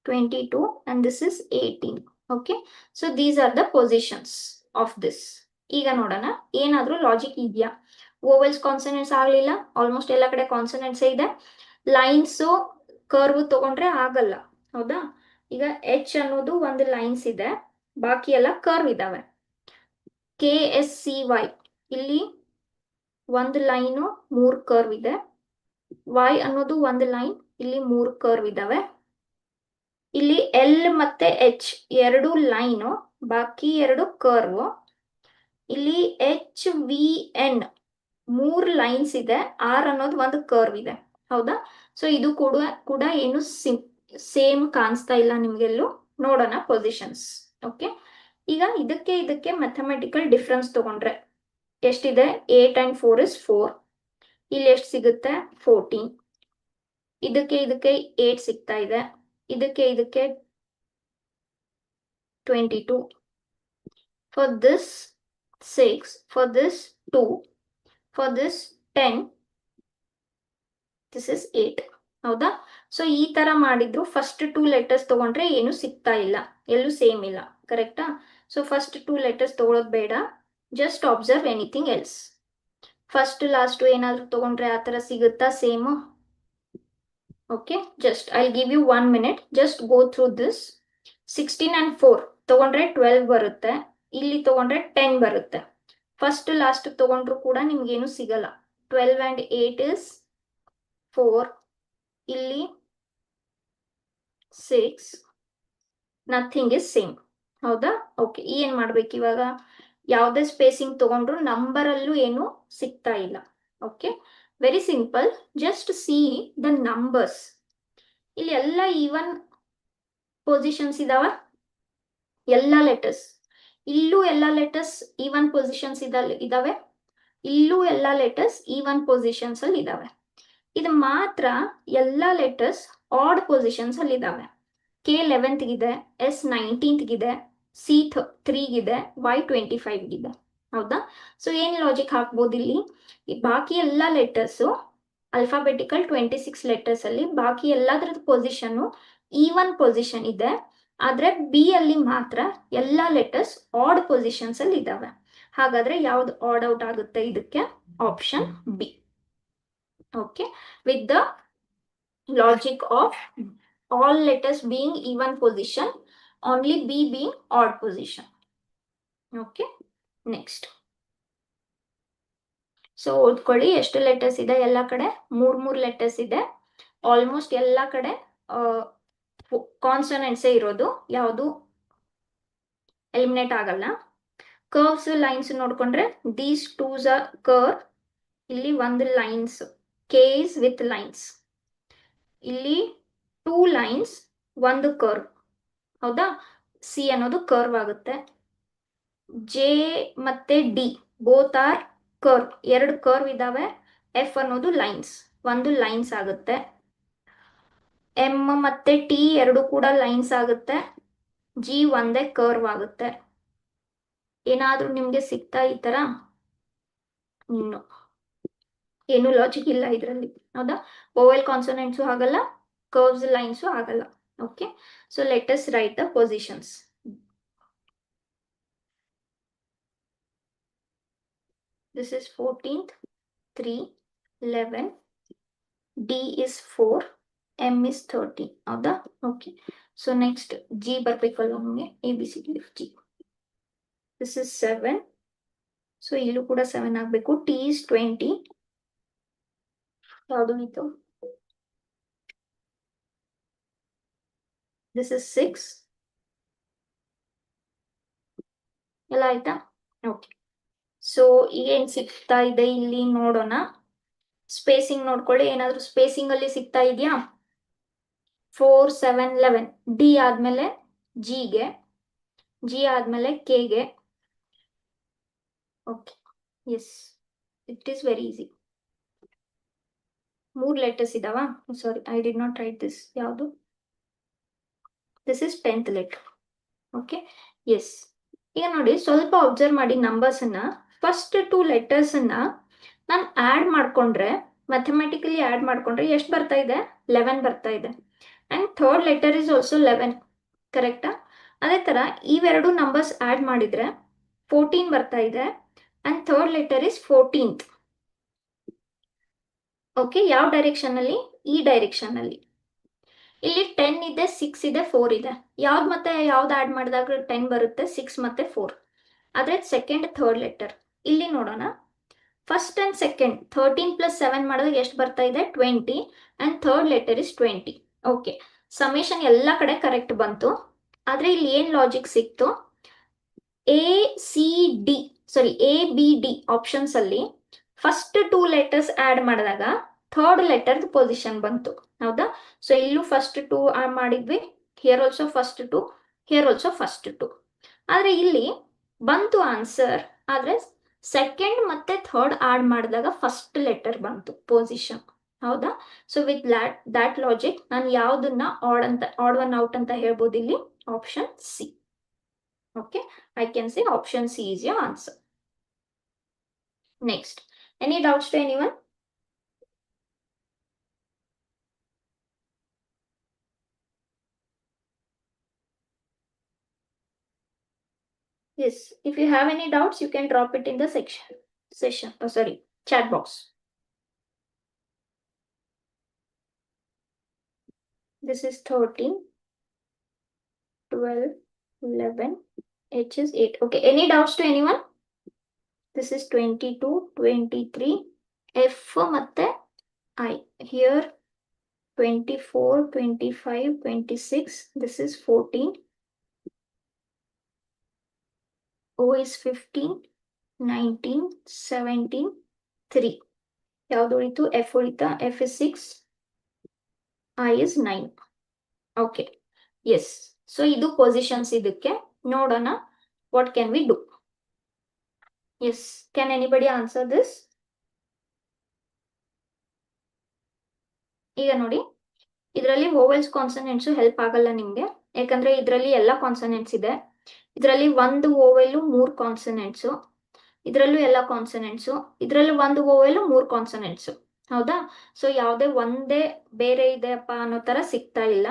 22, and this is 18. Okay, so these are the positions of this. ಈಗ ನೋಡೋಣ ಏನಾದ್ರೂ ಲಾಜಿಕ್ ಇದೆಯಾ? ವೋವೆಲ್ಸ್ ಕಾನ್ಸನೆಂಟ್ಸ್ ಆಗಲಿಲ್ಲ, ಆಲ್ಮೋಸ್ಟ್ ಎಲ್ಲ ಕಡೆ ಕಾನ್ಸನೆಂಟ್ಸ್ ಇದೆ. ಲೈನ್ಸು ಕರ್ವ್ ತಗೊಂಡ್ರೆ ಆಗಲ್ಲ. ಹೌದಾ? ಈಗ ಎಚ್ ಅನ್ನೋದು ಒಂದು ಲೈನ್ಸ್ ಇದೆ, ಬಾಕಿ ಎಲ್ಲ ಕರ್ವ್ ಇದಾವೆ. KSCY ಇಲ್ಲಿ ಒಂದು ಲೈನು 3 ಕರ್ವ್ ಇದೆ, Y ಅನ್ನೋದು ಒಂದು ಲೈನ್, ಇಲ್ಲಿ 3 ಕರ್ವ್ ಇದಾವೆ. ಇಲ್ಲಿ ಎಲ್ ಮತ್ತೆ ಎಚ್ ಎರಡು ಲೈನು, ಬಾಕಿ ಎರಡು ಕರ್ವ್. ಇಲ್ಲಿ HVN 3 ಲೈನ್ಸ್ ಇದೆ, R ಅನ್ನೋದು ಒಂದು ಕರ್ವ್ ಇದೆ, ಹೌದಾ? ಸೊ ಇದು ಕೂಡ ಏನು ಸೇಮ್ ಕಾಣಿಸ್ತಾ ಇಲ್ಲ ನಿಮ್ಗೆಲ್ಲೂ. ನೋಡೋಣ ಪೊಸಿಷನ್ಸ್. ಓಕೆ, ಈಗ ಇದಕ್ಕೆ ಮ್ಯಾಥಮೆಟಿಕಲ್ ಡಿಫ್ರೆನ್ಸ್ ತಗೊಂಡ್ರೆ ಎಷ್ಟಿದೆ? 8 and 4 is 4. ಇಲ್ಲಿ ಎಷ್ಟು ಸಿಗುತ್ತೆ? 14. ಇದಕ್ಕೆ 8 ಸಿಗ್ತಾ ಇದೆ, ಇದಕ್ಕೆ 22. For this 6, for this 2, for this 10, this is 8. ಹೌದಾ? ಸೊ ಈ ತರ ಮಾಡಿದ್ರು ಫಸ್ಟ್ 2 ಲೆಟರ್ಸ್ ತಗೊಂಡ್ರೆ ಏನು ಸಿಗ್ತಾ ಇಲ್ಲ, ಎಲ್ಲೂ ಸೇಮ್ ಇಲ್ಲ, ಕರೆಕ್ಟಾ? ಸೊ ಫಸ್ಟ್ 2 ಲೆಟರ್ಸ್ ತಗೊಳ್ಳೋದು ಬೇಡ, just observe anything else. First last ಏನಾದ್ರು ತಗೊಂಡ್ರೆ ಆ ತರ ಸಿಗುತ್ತಾ same? Okay, just I give you 1 minute, just go through this. 16 and 4 ತಗೊಂಡ್ರೆ 12 ಬರುತ್ತೆ, ಇಲ್ಲಿ ತಗೊಂಡ್ರೆ 10 ಬರುತ್ತೆ. ಫಸ್ಟ್ ಲಾಸ್ಟ್ ತಗೊಂಡ್ರು ಕೂಡ ನಿಮ್ಗೇನು ಸಿಗಲ್ಲ. 12 and 8 is 4, ಇಲ್ಲಿ 6, ನಥಿಂಗ್ ಇಸ್ ಸೇಮ್, ಹೌದಾ? ಓಕೆ, ಏನ್ ಮಾಡ್ಬೇಕು ಇವಾಗ? ಯಾವುದೇ ಸ್ಪೇಸಿಂಗ್ ತಗೊಂಡ್ರು ನಂಬರ್ ಅಲ್ಲೂ ಏನು ಸಿಗ್ತಾ ಇಲ್ಲ. Okay, very simple, just C the numbers. ಇಲ್ಲಿ ಎಲ್ಲ ಈವನ್ ಪೊಸಿಷನ್ಸ್ ಇದಾವ, ಎಲ್ಲ ಲೆಟರ್ಸ್. ಇಲ್ಲೂ ಎಲ್ಲ ಲೆಟರ್ಸ್ ಈವನ್ ಪೊಸಿಷನ್ಸ್ ಇದಾವೆ, ಇಲ್ಲೂ ಎಲ್ಲ ಲೆಟರ್ಸ್ ಈವನ್ ಪೊಸಿಷನ್ಸ್ ಅಲ್ಲಿ ಇದಾವೆ. ಇದು ಮಾತ್ರ ಎಲ್ಲ ಲೆಟರ್ಸ್ ಆಡ್ ಪೊಸಿಷನ್ಸ್ ಅಲ್ಲಿ ಇದಾವೆ. K 11th ಗಿದೆ, S 19th ಗಿದೆ, C 3 ಗಿದೆ, Y 25 ಗಿದೆ, ಹೌದಾ? ಸೊ ಏನ್ ಲಾಜಿಕ್ ಹಾಕ್ಬೋದು ಇಲ್ಲಿ? ಬಾಕಿ ಎಲ್ಲ ಲೆಟರ್ಸ್ ಅಲ್ಫಾಬೆಟಿಕಲ್ 26 ಲೆಟರ್ಸ್ ಅಲ್ಲಿ ಬಾಕಿ ಎಲ್ಲದರದ ಪೊಸಿಷನ್ ಈವನ್ ಪೊಸಿಷನ್ ಇದೆ, ಆದ್ರೆ ಬಿ ಅಲ್ಲಿ ಮಾತ್ರ ಎಲ್ಲ ಲೆಟರ್ಸ್ ಆಡ್ ಪೊಸಿಷನ್ಸ್ ಅಲ್ಲಿ ಇದಾವೆ. ಹಾಗಾದ್ರೆ ಯಾವ್ದು ಆಡ್ ಔಟ್ ಆಗುತ್ತೆ? ಇದಕ್ಕೆ option B. Okay, with the logic of all letters being even position, only B being odd position. Okay, next. So ಓದ್ಕೊಳ್ಳಿ, ಎಷ್ಟು ಲೆಟರ್ಸ್ ಇದೆ ಎಲ್ಲ ಕಡೆ? 3 ಲೆಟರ್ಸ್ ಇದೆ. ಆಲ್ಮೋಸ್ಟ್ ಎಲ್ಲ ಕಡೆ ಕಾನ್ಸನೆಂಟ್ಸೇ ಇರೋದು, ಯಾವುದು ಎಲಿಮಿನೇಟ್ ಆಗಲ್ಲ. ಕರ್ವ್ಸ್ ಲೈನ್ಸ್ ನೋಡ್ಕೊಂಡ್ರೆ ದೀಸ್ ಟೂಸ್ ಆರ್ ಕರ್ವ್. ಇಲ್ಲಿ ಒಂದು lines, K is with lines. ಇಲ್ಲಿ 2 ಲೈನ್ಸ್, ಒಂದು ಕರ್ವ್, ಹೌದಾ? ಸಿ ಅನ್ನೋದು ಕರ್ವ್ ಆಗುತ್ತೆ. ಜೆ ಮತ್ತೆ D both are curve, 2 curve ಇದಾವೆ. ಎಫ್ ಅನ್ನೋದು ಲೈನ್ಸ್, ಒಂದು ಲೈನ್ಸ್ ಆಗುತ್ತೆ. ಎಂ ಮತ್ತೆ ಟಿ 2 ಕೂಡ ಲೈನ್ಸ್ ಆಗುತ್ತೆ. ಜಿ ಒಂದೇ ಕರ್ವ್ ಆಗುತ್ತೆ. ಏನಾದ್ರೂ ನಿಮ್ಗೆ ಸಿಗ್ತಾ ಈ ತರ? ಇನ್ನು ಏನು ಲಾಜಿಕ್ ಇಲ್ಲ ಇದರಲ್ಲಿ, ಹೌದಾ? ವೋವೆಲ್ ಕಾನ್ಸೋನೆಂಟ್ಸು ಆಗಲ್ಲ, ಕರ್ವ್ಸ್ ಲೈನ್ಸು ಆಗಲ್ಲ. Okay, so let us write the positions. This is 14th, 3, 11, D is 4, M is 13, ಹೌದಾ? ಓಕೆ, ಸೊ ನೆಕ್ಸ್ಟ್ ಜಿ ಬರ್ಬೇಕಲ್ಲ ನಮಗೆ, ABCD of G. This is 7, so ಇಲ್ಲೂ ಕೂಡ 7 ಆಗಬೇಕು. T is 20, ಯಾವುದು ಇದು? This is 6, ಎಲ್ಲ ಆಯ್ತಾ? ಓಕೆ, ಸೊ ಏನ್ ಸಿಗ್ತಾ ಇದೆ ಇಲ್ಲಿ ನೋಡೋಣ. ಸ್ಪೇಸಿಂಗ್ ನೋಡ್ಕೊಳ್ಳಿ, ಏನಾದ್ರೂ ಸ್ಪೇಸಿಂಗ್ ಅಲ್ಲಿ ಸಿಗ್ತಾ ಇದೆಯಾ? 4, 7, 11. ಡಿ ಆದ್ಮೇಲೆ ಜಿಗೆ, ಜಿ ಆದ್ಮೇಲೆ ಕೆಗೆ. Okay, yes, it is very easy. 3 letters ಇದಾವ. Sorry, I did not write this. ಯಾವುದು? This is 10th letter. Okay, yes. ಈಗ ನೋಡಿ, ಸ್ವಲ್ಪ ಅಬ್ಸರ್ವ್ ಮಾಡಿ ನಂಬರ್ಸ್ ಅನ್ನ. ಫಸ್ಟ್ 2 ಲೆಟರ್ಸ್ ಅನ್ನ ನಾನು ಆಡ್ ಮಾಡ್ಕೊಂಡ್ರೆ, ಮ್ಯಾಥಮೆಟಿಕಲಿ ಆಡ್ ಮಾಡ್ಕೊಂಡ್ರೆ ಎಷ್ಟು ಬರ್ತಾ ಇದೆ? 11 ಬರ್ತಾ ಇದೆ. And third letter is also 11, ಕರೆಕ್ಟಾ? ಅದೇ ತರ ಇವೆರಡು ನಂಬರ್ಸ್ ಆಡ್ ಮಾಡಿದ್ರೆ 14 ಬರ್ತಾ ಇದೆ. And third letter is 14th. Okay, ಯಾವ ಡೈರೆಕ್ಷನ್ ಅಲ್ಲಿ? ಈ ಡೈರೆಕ್ಷನ್ ಅಲ್ಲಿ. ಇಲ್ಲಿ 10 ಇದೆ, 6 ಇದೆ, 4 ಇದೆ. ಯಾವ್ದು ಮತ್ತೆ ಯಾವ್ದು ಆಡ್ ಮಾಡಿದಾಗ 10 ಬರುತ್ತೆ? 6 ಮತ್ತೆ 4. ಆದ್ರೆ ಸೆಕೆಂಡ್ ಥರ್ಡ್ ಲೆಟರ್ ಇಲ್ಲಿ ನೋಡೋಣ. ಫಸ್ಟ್ ಅಂಡ್ ಸೆಕೆಂಡ್ 13 + 7 ಮಾಡಿದಾಗ ಎಷ್ಟು ಬರ್ತಾ ಇದೆ? 20. And third letter is 20. Okay, summation ಎಲ್ಲ ಕಡೆ ಕರೆಕ್ಟ್ ಬಂತು. ಆದ್ರೆ ಇಲ್ಲಿ ಏನ್ ಲಾಜಿಕ್ ಸಿಕ್ತು? A C D sorry ABD options ಅಲ್ಲಿ ಫಸ್ಟ್ 2 ಲೆಟರ್ಸ್ ಆಡ್ ಮಾಡಿದಾಗ ಥರ್ಡ್ ಲೆಟರ್ ಪೊಸಿಷನ್ ಬಂತು. ಹೌದಾ? ಸೊ ಇಲ್ಲೂ ಫಸ್ಟ್ 2 ಆಡ್ ಮಾಡಿದ್ವಿ, here also first 2, here also first 2. ಆದ್ರೆ ಇಲ್ಲಿ ಬಂತು ಆನ್ಸರ್, ಆದ್ರೆ ಸೆಕೆಂಡ್ ಮತ್ತೆ ಥರ್ಡ್ ಆಡ್ ಮಾಡಿದಾಗ ಫಸ್ಟ್ ಲೆಟರ್ ಬಂತು ಪೊಸಿಷನ್. ಹೌದಾ? ಸೊ ವಿತ್ ದ್ಯಾಟ್ ಲಾಜಿಕ್ ನಾನು ಯಾವ್ದನ್ನ ಆಡ್ ಒನ್ ಔಟ್ ಅಂತ ಹೇಳ್ಬೋದು ಇಲ್ಲಿ? Option C. Okay, I can say option C is your answer. Next, any doubts to anyone? Yes, if you have any doubts, you can drop it in the chat box. This is 13, 12, 11, H is 8. Okay, any doubts to anyone? This is 22, 23, F ಮತ್ತೆ I. Here 24, 25, 26, this is 14, O is 15, 19, 17, 3. ಯಾವ್ದು ಉಳಿತು? F ಉಳಿತಾ? F is 6, I is 9. Okay, yes. So ಇದು ಪೊಸಿಷನ್ಸ್. ಇದಕ್ಕೆ ನೋಡೋಣ what can we do. Yes, can anybody answer this? ಈಗ ನೋಡಿ, ಇದರಲ್ಲಿ ವೋವೆಲ್ಸ್ ಕಾನ್ಸನೆಂಟ್ಸ್ ಹೆಲ್ಪ್ ಆಗಲ್ಲ ನಿಮ್ಗೆ, ಯಾಕಂದ್ರೆ ಇದರಲ್ಲಿ ಎಲ್ಲ ಕಾನ್ಸನೆಂಟ್ಸ್ ಇದೆ. ಇದರಲ್ಲಿ ಒಂದು ವೋವೆಲ್ 3 ಕಾನ್ಸನೆಂಟ್ಸ್, ಇದರಲ್ಲೂ ಎಲ್ಲ ಕಾನ್ಸನೆಂಟ್ಸ್, ಇದರಲ್ಲೂ ಒಂದು ವೋವೆಲ್ 3 ಕಾನ್ಸನೆಂಟ್ಸ್. ಹೌದಾ? ಸೊ ಯಾವುದೇ ಒಂದೇ ಬೇರೆ ಇದೆಯಪ್ಪ ಅನ್ನೋ ತರ ಸಿಗ್ತಾ ಇಲ್ಲ.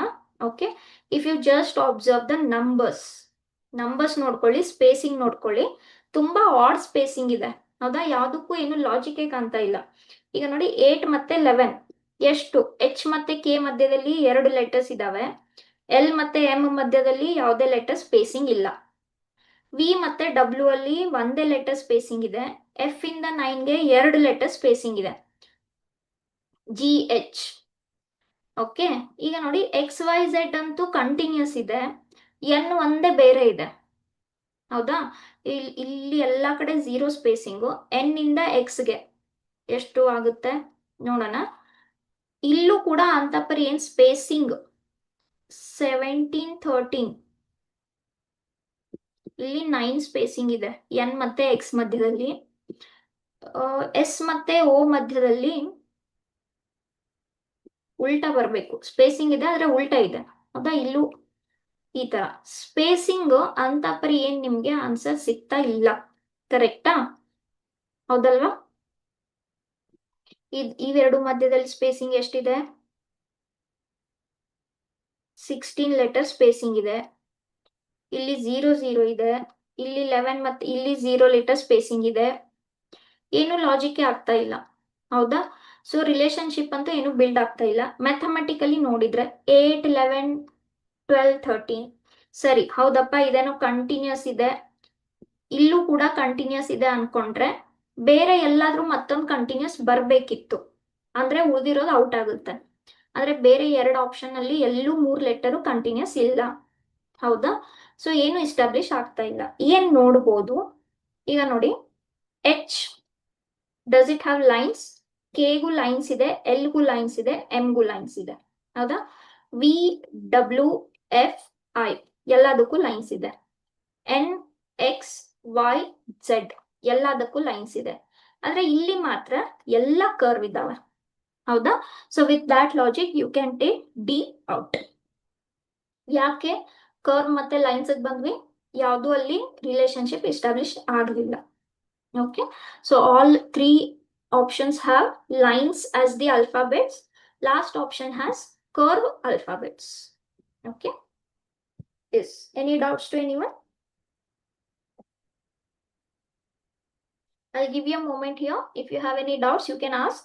Okay, if you just observe the numbers ನೋಡ್ಕೊಳ್ಳಿ, ಸ್ಪೇಸಿಂಗ್ ನೋಡ್ಕೊಳ್ಳಿ, ತುಂಬಾ ಆಡ್ ಸ್ಪೇಸಿಂಗ್ ಇದೆ. ಹೌದಾ? ಯಾವ್ದಕ್ಕೂ ಏನು ಲಾಜಿಕ್ ಕಾಣ್ತಾ ಇಲ್ಲ. ಈಗ ನೋಡಿ, 8 ಮತ್ತೆ 11 ಎಷ್ಟು? H ಮತ್ತೆ K ಮಧ್ಯದಲ್ಲಿ 2 ಲೆಟರ್ಸ್ ಇದಾವೆ, L ಮತ್ತೆ M ಮಧ್ಯದಲ್ಲಿ ಯಾವುದೇ ಲೆಟರ್ ಸ್ಪೇಸಿಂಗ್ ಇಲ್ಲ, V ಮತ್ತೆ W ಅಲ್ಲಿ ಒಂದೇ ಲೆಟರ್ ಸ್ಪೇಸಿಂಗ್ ಇದೆ, F ಇಂದ 9ಗೆ 2 ಲೆಟರ್ ಸ್ಪೇಸಿಂಗ್ ಇದೆ, GH. ಓಕೆ, ಈಗ ನೋಡಿ XYZ ಅಂತೂ ಕಂಟಿನ್ಯೂಸ್ ಇದೆ, N ಒಂದೇ ಬೇರೆ ಇದೆ. ಹೌದಾ? ಇಲ್ಲಿ ಎಲ್ಲ ಕಡೆ 0 ಸ್ಪೇಸಿಂಗು. N ಇಂದ Xಗೆ ಎಷ್ಟು ಆಗುತ್ತೆ ನೋಡೋಣ. ಇಲ್ಲೂ ಕೂಡ ಅಂತ ಪರಿ ಏನ್ ಸ್ಪೇಸಿಂಗ್ 17, 13, ಇಲ್ಲಿ 9 ಸ್ಪೇಸಿಂಗ್ ಇದೆ N ಮತ್ತೆ X ಮಧ್ಯದಲ್ಲಿ. S ಮತ್ತೆ O ಮಧ್ಯದಲ್ಲಿ ಉಲ್ಟಾ ಬರಬೇಕು, ಸ್ಪೇಸಿಂಗ್ ಇದೆ ಆದ್ರೆ ಉಲ್ಟಾ ಇದೆ. ಹೌದಾ? ಇಲ್ಲೂ ಈ ತರ ಸ್ಪೇಸಿಂಗ್ ಅಂತ ಪರಿ ಏನ್ ನಿಮ್ಗೆ ಆನ್ಸರ್ ಸಿಗ್ತಾ ಇಲ್ಲ. ಕರೆಕ್ಟಾ? ಹೌದಲ್ವಾ? ಇವೆರಡು ಮಧ್ಯದಲ್ಲಿ ಸ್ಪೇಸಿಂಗ್ ಎಷ್ಟಿದೆ? 16 ಲೆಟರ್ ಸ್ಪೇಸಿಂಗ್ ಇದೆ. ಇಲ್ಲಿ 0 ಇದೆ, ಇಲ್ಲಿ 11 ಮತ್ತೆ ಇಲ್ಲಿ 0 ಲೆಟರ್ ಸ್ಪೇಸಿಂಗ್ ಇದೆ. ಏನು ಲಾಜಿಕ್ ಆಗ್ತಾ ಇಲ್ಲ. ಹೌದಾ? ಸೊ ರಿಲೇಶನ್ಶಿಪ್ ಅಂತ ಏನು ಬಿಲ್ಡ್ ಆಗ್ತಾ ಇಲ್ಲ. ಮ್ಯಾಥಮೆಟಿಕಲಿ ನೋಡಿದ್ರೆ 8, 11, 12, 13 ಸರಿ, ಹೌದಪ್ಪ, ಇದೇನೋ ಕಂಟಿನ್ಯೂಸ್ ಇದೆ, ಇಲ್ಲೂ ಕೂಡ ಕಂಟಿನ್ಯೂಸ್ ಇದೆ ಅನ್ಕೊಂಡ್ರೆ ಬೇರೆ ಎಲ್ಲಾದ್ರೂ ಮತ್ತೊಂದು ಕಂಟಿನ್ಯೂಸ್ ಬರ್ಬೇಕಿತ್ತು, ಅಂದ್ರೆ ಉಳಿದಿರೋದು ಔಟ್ ಆಗುತ್ತೆ. ಆದ್ರೆ ಬೇರೆ 2 ಆಪ್ಷನ್ ಅಲ್ಲಿ ಎಲ್ಲೂ 3 ಲೆಟರು ಕಂಟಿನ್ಯೂಸ್ ಇಲ್ಲ. ಹೌದಾ? ಸೊ ಏನು ಎಸ್ಟಾಬ್ಲಿಷ್ ಆಗ್ತಾ ಇಲ್ಲ. ಏನ್ ನೋಡ್ಬೋದು? ಈಗ ನೋಡಿ, H does it have lines? Kಗೂ ಲೈನ್ಸ್ ಇದೆ, Lಗೂ ಲೈನ್ಸ್ ಇದೆ, Mಗೂ ಲೈನ್ಸ್ ಇದೆ. ಹೌದಾ? V, W, F, I ಎಲ್ಲದಕ್ಕೂ ಲೈನ್ಸ್ ಇದೆ. N, X, Y, Z ಎಲ್ಲದಕ್ಕೂ ಲೈನ್ಸ್ ಇದೆ. ಆದ್ರೆ ಇಲ್ಲಿ ಮಾತ್ರ ಎಲ್ಲ ಕರ್ವ್ ಇದಾವೆ. ಹೌದಾ? So with that logic you can take D out. ಯಾಕೆ ಕರ್ವ್ ಮತ್ತೆ ಲೈನ್ಸ್ ಬಂದ್ವಿ? ಯಾವುದು ಅಲ್ಲಿ ರಿಲೇಶನ್ಶಿಪ್ ಎಸ್ಟಾಬ್ಲಿಷ್ ಆಗಲಿಲ್ಲ. Okay, so all 3 options have lines as the alphabets. Last option has curve alphabets. Okay, yes, any doubts to anyone? I'll give you a moment here. If you have any doubts, you can ask.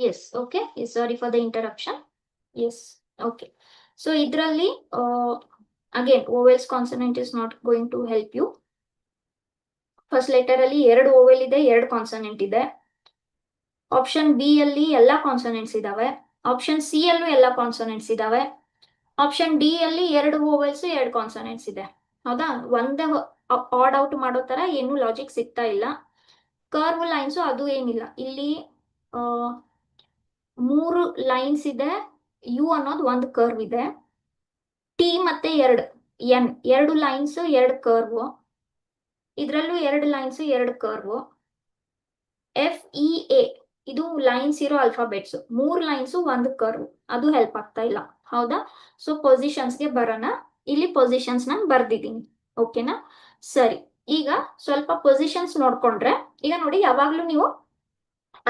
Yes okay sorry for the interruption. Yes okay so ಇದರಲ್ಲಿ again vowels consonant is not going to help you. First letter ಅಲ್ಲಿ 2 ಓವೆಲ್ ಇದೆ, 2 ಕಾನ್ಸನೆಂಟ್ ಇದೆ. ಆಪ್ಷನ್ ಬಿ ಅಲ್ಲಿ ಎಲ್ಲಾ ಕಾನ್ಸನೆಂಟ್ಸ್ ಇದಾವೆ. ಆಪ್ಷನ್ ಸಿ ಅಲ್ಲೂ ಎಲ್ಲಾ ಕಾನ್ಸನೆಂಟ್ಸ್ ಇದಾವೆ. ಆಪ್ಷನ್ ಡಿ ಅಲ್ಲಿ 2 ಓವೆಲ್ಸ್ 2 ಕಾನ್ಸನೆಂಟ್ಸ್ ಇದೆ. ಹೌದಾ, ಒಂದೇ ಆಡ್ ಔಟ್ ಮಾಡೋ ತರ ಏನು ಲಾಜಿಕ್ ಸಿಗ್ತಾ ಇಲ್ಲ. ಕರ್ವ್ ಲೈನ್ಸ್ ಅದು ಏನಿಲ್ಲ ಇಲ್ಲಿ. 3 ಲೈನ್ಸ್ ಇದೆ, ಯು ಅನ್ನೋದು ಒಂದು ಕರ್ವ್ ಇದೆ. ಟಿ ಮತ್ತೆ 2 ಎನ್ 2 ಲೈನ್ಸ್ 2 ಕರ್ವ್. ಇದ್ರಲ್ಲೂ 2 lines 2 curve. F E A ಇದು ಲೈನ್ಸ್ ಇರೋ ಅಲ್ಫಾಬೆಟ್ಸ್. 3 lines 1 curve. ಅದು ಹೆಲ್ಪ್ ಆಗ್ತಾ ಇಲ್ಲ. ಹೌದಾ, ಸೊ ಪೊಸಿಷನ್ಸ್ಗೆ ಬರೋಣ. ಇಲ್ಲಿ ಪೊಸಿಷನ್ಸ್ ನಾನು ಬರ್ದಿದ್ದೀನಿ. ಓಕೆನಾ, ಸರಿ. ಈಗ ಸ್ವಲ್ಪ ಪೊಸಿಷನ್ಸ್ ನೋಡ್ಕೊಂಡ್ರೆ, ಈಗ ನೋಡಿ ಯಾವಾಗ್ಲೂ ನೀವು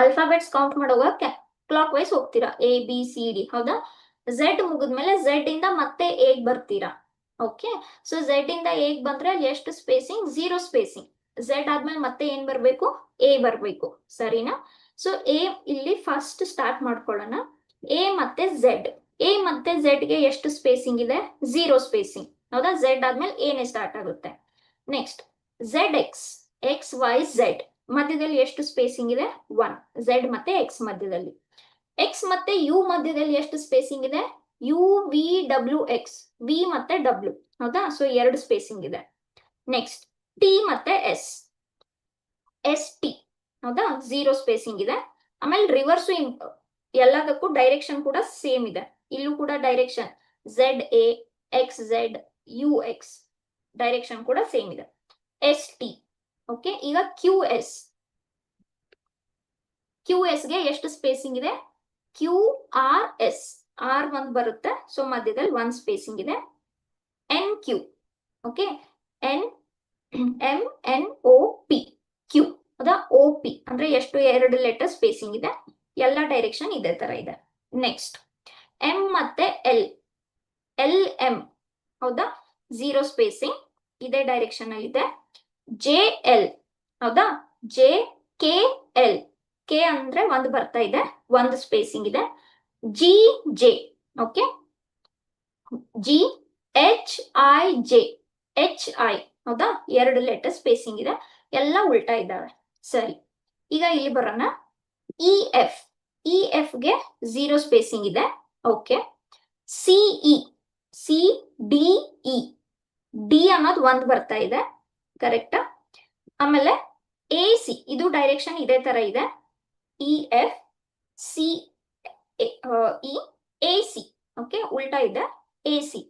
ಅಲ್ಫಾಬೆಟ್ಸ್ ಕೌಂಟ್ ಮಾಡುವಾಗ ಕ್ಲಾಕ್ ವೈಸ್ ಹೋಗ್ತೀರಾ, ಎ ಬಿ ಸಿ ಡಿ. ಹೌದಾ, ಝೆಡ್ ಮುಗಿದ್ಮೇಲೆ ಝೆಡ್ ಇಂದ ಮತ್ತೆ ಎ ಬರ್ತೀರಾ. ಓಕೆ, ಸೊ ಝೆಡ್ ಇಂದ ಎ ಬಂದ್ರೆ ಎಷ್ಟು ಸ್ಪೇಸಿಂಗ್? 0 ಸ್ಪೇಸಿಂಗ್. ಝೆಡ್ ಆದ್ಮೇಲೆ ಮತ್ತೆ ಏನ್ ಬರ್ಬೇಕು? ಎ ಬರ್ಬೇಕು. ಸರಿನಾ? ಸೊ ಎ ಇಲ್ಲಿ ಫಸ್ಟ್ ಸ್ಟಾರ್ಟ್ ಮಾಡ್ಕೊಳ್ಳೋಣ. ಎ ಮತ್ತೆ ಝೆಡ್. ಎ ಮತ್ತೆ ಝೆಡ್ ಗೆ ಎಷ್ಟು ಸ್ಪೇಸಿಂಗ್ ಇದೆ? 0 ಸ್ಪೇಸಿಂಗ್. ಹೌದಾ, ಝೆಡ್ ಆದ್ಮೇಲೆ ಎನೆ ಸ್ಟಾರ್ಟ್ ಆಗುತ್ತೆ. Next Z X, X Y Z ಮಧ್ಯದಲ್ಲಿ ಎಷ್ಟು ಸ್ಪೇಸಿಂಗ್ ಇದೆ? 1. ಝೆಡ್ ಮತ್ತೆ ಎಕ್ಸ್ ಮಧ್ಯದಲ್ಲಿ. ಎಕ್ಸ್ ಮತ್ತೆ ಯು ಮಧ್ಯದಲ್ಲಿ ಎಷ್ಟು ಸ್ಪೇಸಿಂಗ್ ಇದೆ? U V W X, V ಮತ್ತೆ ಡಬ್ಲ್ಯೂ. ಹೌದಾ, ಸೊ 2 ಸ್ಪೇಸಿಂಗ್ ಇದೆ. ನೆಕ್ಸ್ಟ್ ಟಿ ಮತ್ತೆ ಎಸ್, ಎಸ್ ಟಿ. ಹೌದಾ, 0 ಸ್ಪೇಸಿಂಗ್ ಇದೆ. ಆಮೇಲೆ ರಿವರ್ಸ್ ಎಲ್ಲದಕ್ಕೂ ಡೈರೆಕ್ಷನ್ ಕೂಡ ಸೇಮ್ ಇದೆ. ಇಲ್ಲೂ ಕೂಡ direction Z A X Z U X direction ಕೂಡ ಸೇಮ್ ಇದೆ. S T. ಓಕೆ, ಈಗ ಕ್ಯೂ ಎಸ್. ಕ್ಯೂ ಎಸ್ ಗೆ ಎಷ್ಟು ಸ್ಪೇಸಿಂಗ್ ಇದೆ? ಕ್ಯೂ ಆರ್ ಎಸ್, ಆರ್ 1 ಬರುತ್ತೆ, ಸೊ ಮಧ್ಯದಲ್ಲಿ 1 ಸ್ಪೇಸಿಂಗ್ ಇದೆ. N Q. Okay, N M N O P Q. ಹೌದಾ, ಒ ಪಿ ಅಂದ್ರೆ ಎಷ್ಟು? 2 ಲೆಟರ್ ಸ್ಪೇಸಿಂಗ್ ಇದೆ. ಎಲ್ಲ ಡೈರೆಕ್ಷನ್ ಇದೇ ತರ ಇದೆ. ನೆಕ್ಸ್ಟ್ ಎಂ ಮತ್ತೆ ಎಲ್, ಎಲ್ ಎಂ. ಹೌದಾ, 0 ಸ್ಪೇಸಿಂಗ್, ಇದೇ ಡೈರೆಕ್ಷನ್ ಅಲ್ಲಿ ಇದೆ. J L. ಹೌದಾ, ಜೆ ಕೆ ಎಲ್. ಕೆ ಅಂದ್ರೆ 1 ಬರ್ತಾ ಇದೆ, 1 ಸ್ಪೇಸಿಂಗ್ ಇದೆ. G J. Okay, G H I J, H I. ಹೌದಾ, 2 ಲೆಟರ್ ಸ್ಪೇಸಿಂಗ್ ಇದೆ. ಎಲ್ಲ ಉಲ್ಟಾ ಇದ್ದಾವೆ. ಸರಿ, ಈಗ ಇಲ್ಲಿ ಬರೋಣ. ಇ ಎಫ್, ಇ ಎಫ್ ಗೆ 0 ಸ್ಪೇಸಿಂಗ್ ಇದೆ. Okay, C E, C D E, D ಅನ್ನೋದು 1 ಬರ್ತಾ ಇದೆ. ಕರೆಕ್ಟಾ? ಆಮೇಲೆ ಎ ಸಿ, ಇದು ಡೈರೆಕ್ಷನ್ ಇದೇ ತರ ಇದೆ. E F C E A C. Okay, ಉಲ್ಟಾ ಇದೆ ಎ ಸಿ.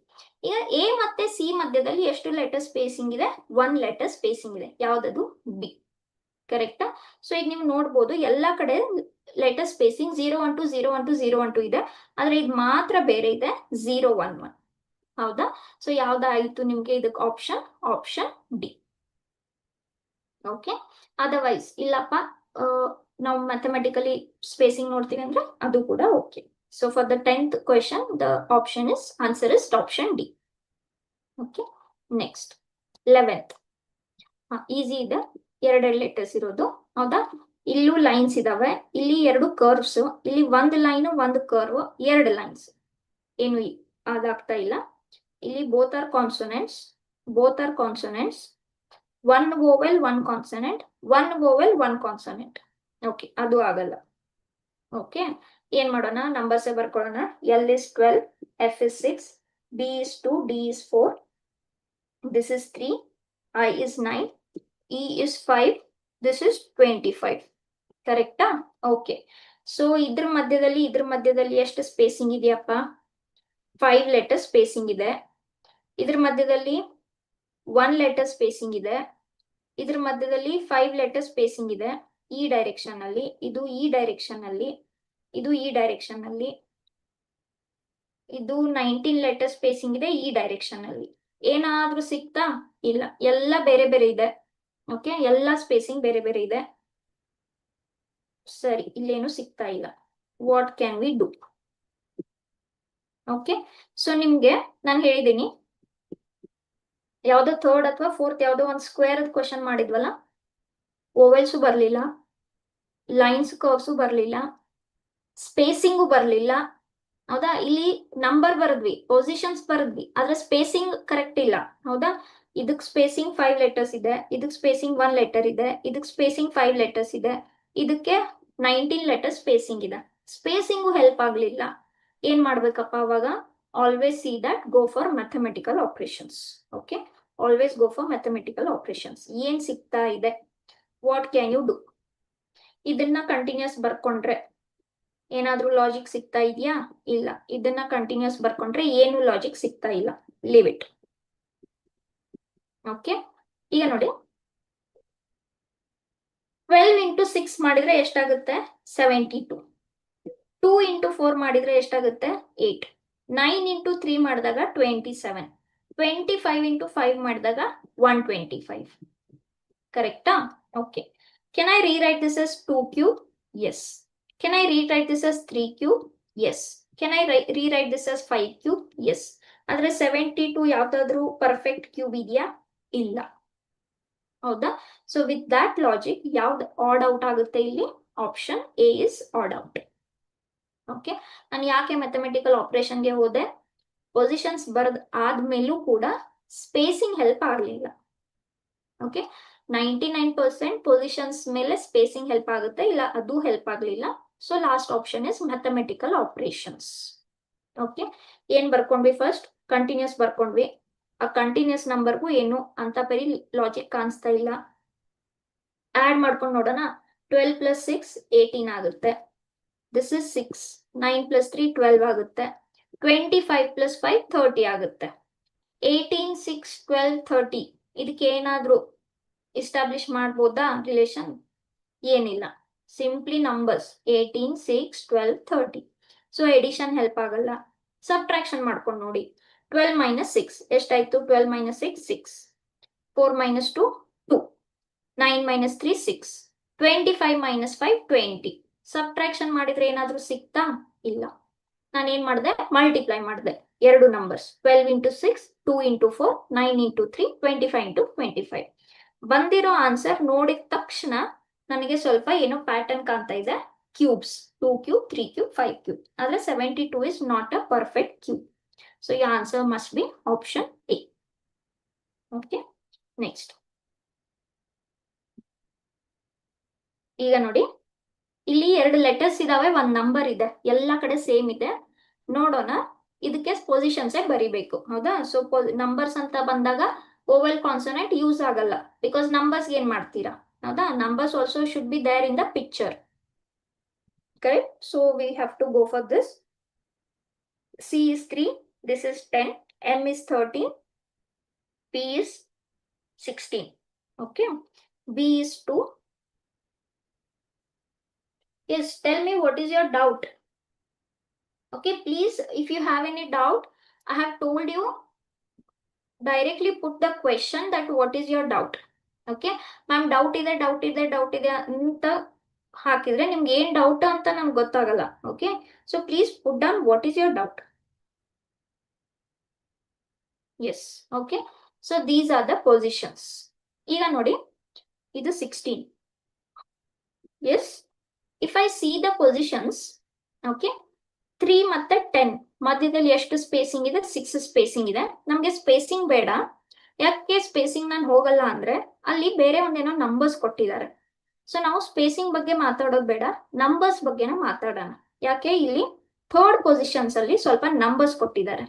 ಈಗ ಎ ಮತ್ತೆ ಸಿ ಮಧ್ಯದಲ್ಲಿ ಎಷ್ಟು ಲೆಟರ್ ಸ್ಪೇಸಿಂಗ್ ಇದೆ? 1 ಲೆಟರ್ ಸ್ಪೇಸಿಂಗ್ ಇದೆ. ಯಾವ್ದದು? ಬಿ. ಕರೆಕ್ಟಾ? ಸೊ ಈಗ ನೀವು ನೋಡ್ಬೋದು ಎಲ್ಲಾ ಕಡೆ ಲೆಟರ್ ಸ್ಪೇಸಿಂಗ್ 012 012 012 ಇದೆ, ಆದ್ರೆ ಇದು ಮಾತ್ರ ಬೇರೆ ಇದೆ, 011. ಹೌದಾ, ಸೊ ಯಾವ್ದಾಯ್ತು ನಿಮ್ಗೆ ಇದಕ್ಕೆ option? Option D. Okay, otherwise ಇಲ್ಲಪ್ಪ ನಾವು ಮ್ಯಾಥಮೆಟಿಕಲಿ ಸ್ಪೇಸಿಂಗ್ ನೋಡ್ತೀವಿ ಅಂದ್ರೆ ಅದು ಕೂಡ okay. So for the 10th question the option is answer is option D. Okay, next 11th. Easy ಇದೆ, 2 ಲೆಟರ್ಸ್ ಇರೋದು. ಹೌದಾ, ಇಲ್ಲೂ ಲೈನ್ಸ್ ಇದಾವೆ, ಇಲ್ಲಿ 2 ಕರ್ವ್ಸ್, ಇಲ್ಲಿ 1 ಲೈನ್ 1 ಕರ್ವ್, 2 ಲೈನ್ಸ್. ಏನು ಅದಾಗ್ತಾ ಇಲ್ಲ. ಇಲ್ಲಿ both are consonants, both are consonants. 1 vowel 1 consonant, 1 vowel 1 consonant. Okay, ಅದು ಆಗಲ್ಲ. ಓಕೆ, ಏನ್ ಮಾಡೋಣ? ನಂಬರ್ಸ್ ಬರ್ಕೊಳ್ಳೋಣ. L is 12, F is 6, B is 2, D is 4, this is 3, I is 9, E is 5, this is 25. ಕರೆಕ್ಟಾ? ಓಕೆ, ಸೊ ಇದ್ರ ಮಧ್ಯದಲ್ಲಿ ಎಷ್ಟು ಸ್ಪೇಸಿಂಗ್ ಇದೆಯಪ್ಪ? 5 ಲೆಟರ್ ಸ್ಪೇಸಿಂಗ್ ಇದೆ. ಇದ್ರ ಮಧ್ಯದಲ್ಲಿ 1 ಲೆಟರ್ ಸ್ಪೇಸಿಂಗ್ ಇದೆ. ಇದ್ರ ಮಧ್ಯದಲ್ಲಿ 5 ಲೆಟರ್ ಸ್ಪೇಸಿಂಗ್ ಇದೆ. ಈ ಡೈರೆಕ್ಷನ್ ಅಲ್ಲಿ, ಇದು ಈ ಡೈರೆಕ್ಷನ್ ಅಲ್ಲಿ, ಇದು ಈ ಡೈರೆಕ್ಷನ್ ಅಲ್ಲಿ, ಇದು 19 ಲೆಟರ್ ಸ್ಪೇಸಿಂಗ್ ಇದೆ ಈ ಡೈರೆಕ್ಷನ್ ಅಲ್ಲಿ. ಏನಾದ್ರೂ ಸಿಕ್ತಾ? ಇಲ್ಲ, ಎಲ್ಲ ಬೇರೆ ಬೇರೆ ಇದೆ. ಓಕೆ, ಎಲ್ಲ ಸ್ಪೇಸಿಂಗ್ ಬೇರೆ ಬೇರೆ ಇದೆ. ಸರಿ, ಇಲ್ಲೇನು ಸಿಗ್ತಾ ಇಲ್ಲ. What can we do? Okay, so ನಿಮ್ಗೆ ನಾನು ಹೇಳಿದ್ದೀನಿ, ಯಾವ್ದೋ 3rd ಅಥವಾ 4th ಯಾವ್ದೋ ಒಂದು ಸ್ಕ್ವೇರ್ ಕ್ವಶನ್ ಮಾಡಿದ್ವಲ್ಲ, ಓವೆಲ್ಸು ಬರ್ಲಿಲ್ಲ, ಲೈನ್ಸ್ ಕರ್ವ್ಸು ಬರ್ಲಿಲ್ಲ, ಸ್ಪೇಸಿಂಗು ಬರ್ಲಿಲ್ಲ. ಹೌದಾ, ಇಲ್ಲಿ ನಂಬರ್ ಬರದ್ವಿ, ಪೊಸಿಷನ್ಸ್ ಬರದ್ವಿ, ಆದ್ರೆ ಸ್ಪೇಸಿಂಗ್ ಕರೆಕ್ಟ್ ಇಲ್ಲ. ಹೌದಾ, ಇದಕ್ ಸ್ಪೇಸಿಂಗ್ 5 ಲೆಟರ್ಸ್ ಇದೆ, ಇದಕ್ ಸ್ಪೇಸಿಂಗ್ 1 ಲೆಟರ್ ಇದೆ, ಇದಕ್ ಸ್ಪೇಸಿಂಗ್ 5 ಲೆಟರ್ಸ್ ಇದೆ, ಇದಕ್ಕೆ 19 ಲೆಟರ್ ಸ್ಪೇಸಿಂಗ್ ಇದೆ. ಸ್ಪೇಸಿಂಗು ಹೆಲ್ಪ್ ಆಗ್ಲಿಲ್ಲ. ಏನ್ ಮಾಡ್ಬೇಕಪ್ಪ ಅವಾಗ? Always see that go for mathematical operations. Okay, always go for mathematical operations. ಏನ್ ಸಿಗ್ತಾ ಇದೆ, ವಾಟ್ ಕ್ಯಾನ್ ಯು ಡೂ? ಇದನ್ನ ಕಂಟಿನ್ಯೂಸ್ ಬರ್ಕೊಂಡ್ರೆ ಏನಾದ್ರೂ ಲಾಜಿಕ್ ಸಿಗ್ತಾ ಇದೆಯಾ? ಇಲ್ಲ. ಇದನ್ನ ಕಂಟಿನ್ಯೂಸ್ ಬರ್ಕೊಂಡ್ರೆ ಏನು ಲಾಜಿಕ್ ಸಿಗ್ತಾ ಇಲ್ಲ. Leave it. ಓಕೆ, ಈಗ ನೋಡಿ, 12 ಇಂಟು 6 ಮಾಡಿದ್ರೆ ಎಷ್ಟಾಗುತ್ತೆ? 72. 2 ಇಂಟು 4 ಮಾಡಿದ್ರೆ ಎಷ್ಟಾಗುತ್ತೆ? 8. 9 ಇಂಟು 3 ಮಾಡಿದಾಗ 27. 25 ಇಂಟು 5 ಮಾಡಿದಾಗ 125. ಕರೆಕ್ಟಾ? ಓಕೆ. Can I rewrite this as 2 cube? Yes. Can I rewrite this as 3 cube? Yes. Can I rewrite this as 5 cube? Yes. ಆದ್ರೆ 72 ಯಾವ್ದಾದ್ರು ಪರ್ಫೆಕ್ಟ್ ಕ್ಯೂಬ್ ಇದೆಯಾ? ಇಲ್ಲ. ಹೌದಾ? ಸೊ ವಿತ್ ದಟ್ ಲಾಜಿಕ್ ಯಾವ್ದು ಆಡ್ ಔಟ್ ಆಗುತ್ತೆ ಇಲ್ಲಿ? Option A is odd out. Okay, ನಾನು ಯಾಕೆ ಮ್ಯಾಥಮೆಟಿಕಲ್ ಆಪರೇಷನ್ಗೆ ಹೋದೆ? ಪೊಸಿಷನ್ಸ್ ಬರ್ದ್ ಆದ್ಮೇಲೂ ಕೂಡ ಸ್ಪೇಸಿಂಗ್ ಹೆಲ್ಪ್ ಆಗಲಿಲ್ಲ. ಓಕೆ, 99% ಪೊಸಿಷನ್ಸ್ ಮೇಲೆ ಸ್ಪೇಸಿಂಗ್ ಹೆಲ್ಪ್ ಆಗುತ್ತೆ, ಇಲ್ಲ ಅದು ಹೆಲ್ಪ್ ಆಗಲಿಲ್ಲ. So last option is mathematical operations. Okay, ಏನ್ ಬರ್ಕೊಂಡ್ವಿ? First continuous ಬರ್ಕೊಂಡ್ವಿ. ಆ ಕಂಟಿನ್ಯೂಸ್ ನಂಬರ್ಗೂ ಏನು ಅಂತ ಬರೀ ಲಾಜಿಕ್ ಕಾಣಿಸ್ತಾ ಇಲ್ಲ. ಆಡ್ ಮಾಡ್ಕೊಂಡು ನೋಡೋಣ. 12 ಪ್ಲಸ್ 6 18 ಆಗುತ್ತೆ. This is 6. 9 ಪ್ಲಸ್ 3 12 ಆಗುತ್ತೆ. 25 ಪ್ಲಸ್ 5 30 ಆಗುತ್ತೆ. 18 6 12 30 ಇದಕ್ಕೆ ಏನಾದ್ರೂ ಎಸ್ಟಾಬ್ಲಿಷ್ ಮಾಡ್ಬೋದಾ ರಿಲೇಷನ್? ಏನಿಲ್ಲ. Simply numbers 18 6 12 30. So addition help ಆಗಲ್ಲ. ಸಬ್ಟ್ರಾಕ್ಷನ್ ಮಾಡ್ಕೊಂಡು ನೋಡಿ. 12 ಮೈನಸ್ 6 ಎಷ್ಟಾಯ್ತು? 12 minus 6 6. 4 minus 2 2. 9 minus 3 6. 25 minus 5 20. Subtraction ಮಾಡಿದ್ರೆ ಏನಾದ್ರೂ ಸಿಕ್ತಾ? ಇಲ್ಲ. ನಾನೇನ್ ಮಾಡಿದೆ? ಮಲ್ಟಿಪ್ಲೈ ಮಾಡಿದೆ ಎರಡು numbers. 12 into 6 2 into 4 9 into 3 25 into 25. ಬಂದಿರೋ ಆನ್ಸರ್ ನೋಡಿದ ತಕ್ಷಣ ನನಗೆ ಸ್ವಲ್ಪ ಏನೋ ಪ್ಯಾಟರ್ನ್ ಕಾಣ್ತಾ ಇದೆ. Cubes 2 cube 3 cube 5 cube. ಆದ್ರೆ 72 is not a perfect cube. So your answer must be option A. Okay, next. ಈಗ ನೋಡಿ, ಇಲ್ಲಿ 2 ಲೆಟರ್ಸ್ ಇದಾವೆ, 1 ನಂಬರ್ ಇದೆ, ಎಲ್ಲ ಕಡೆ ಸೇಮ್ ಇದೆ. ನೋಡೋಣ, ಇದಕ್ಕೆ ಪೊಸಿಷನ್ಸ್ ಬರಿಬೇಕು. ಹೌದಾ? ಸೊ ನಂಬರ್ಸ್ ಅಂತ ಬಂದಾಗ ಓವಲ್ ಕಾನ್ಸೋನೆಂಟ್ ಯೂಸ್ ಆಗಲ್ಲ, ಬಿಕಾಸ್ ನಂಬರ್ಸ್ ಏನ್ ಮಾಡ್ತೀರಾ? ಹೌದಾ? Numbers also should be there in the picture. Correct? So we have to go for this. C is 3, this is 10, M is 13, P is 16. Okay, B is 2. Yes, tell me what is your doubt. Okay, please, if you have any doubt, I have told you, directly put the question that what is your doubt. Okay, ma'am, doubt ಇದೆ ಅಂತ ಹಾಕಿದ್ರೆ ನಿಮ್ಗೆ ಏನ್ ಡೌಟ್ ಅಂತ ನಮ್ಗೆ ಗೊತ್ತಾಗಲ್ಲ. Okay, so please put down what is your doubt. Yes. Okay, so these are the positions. ಈಗ ನೋಡಿ, ಇದು 16. Yes, if I see the positions, okay, 3 ಮತ್ತೆ 10 ಮಧ್ಯದಲ್ಲಿ ಎಷ್ಟು ಸ್ಪೇಸಿಂಗ್ ಇದೆ? 6 ಸ್ಪೇಸಿಂಗ್ ಇದೆ. ನಮ್ಗೆ ಸ್ಪೇಸಿಂಗ್ ಬೇಡ. ಯಾಕೆ ಸ್ಪೇಸಿಂಗ್ ನಾನು ಹೋಗಲ್ಲ ಅಂದ್ರೆ, ಅಲ್ಲಿ ಬೇರೆ ಒಂದೇನೋ ನಂಬರ್ಸ್ ಕೊಟ್ಟಿದ್ದಾರೆ. ಸೊ ನಾವು ಸ್ಪೇಸಿಂಗ್ ಬಗ್ಗೆ ಮಾತಾಡೋದು ಬೇಡ, ನಂಬರ್ಸ್ ಬಗ್ಗೆನ ಮಾತಾಡೋಣ. ಯಾಕೆ? ಇಲ್ಲಿ ಥರ್ಡ್ ಪೊಸಿಷನ್ಸ್ ಅಲ್ಲಿ ಸ್ವಲ್ಪ ನಂಬರ್ಸ್ ಕೊಟ್ಟಿದ್ದಾರೆ.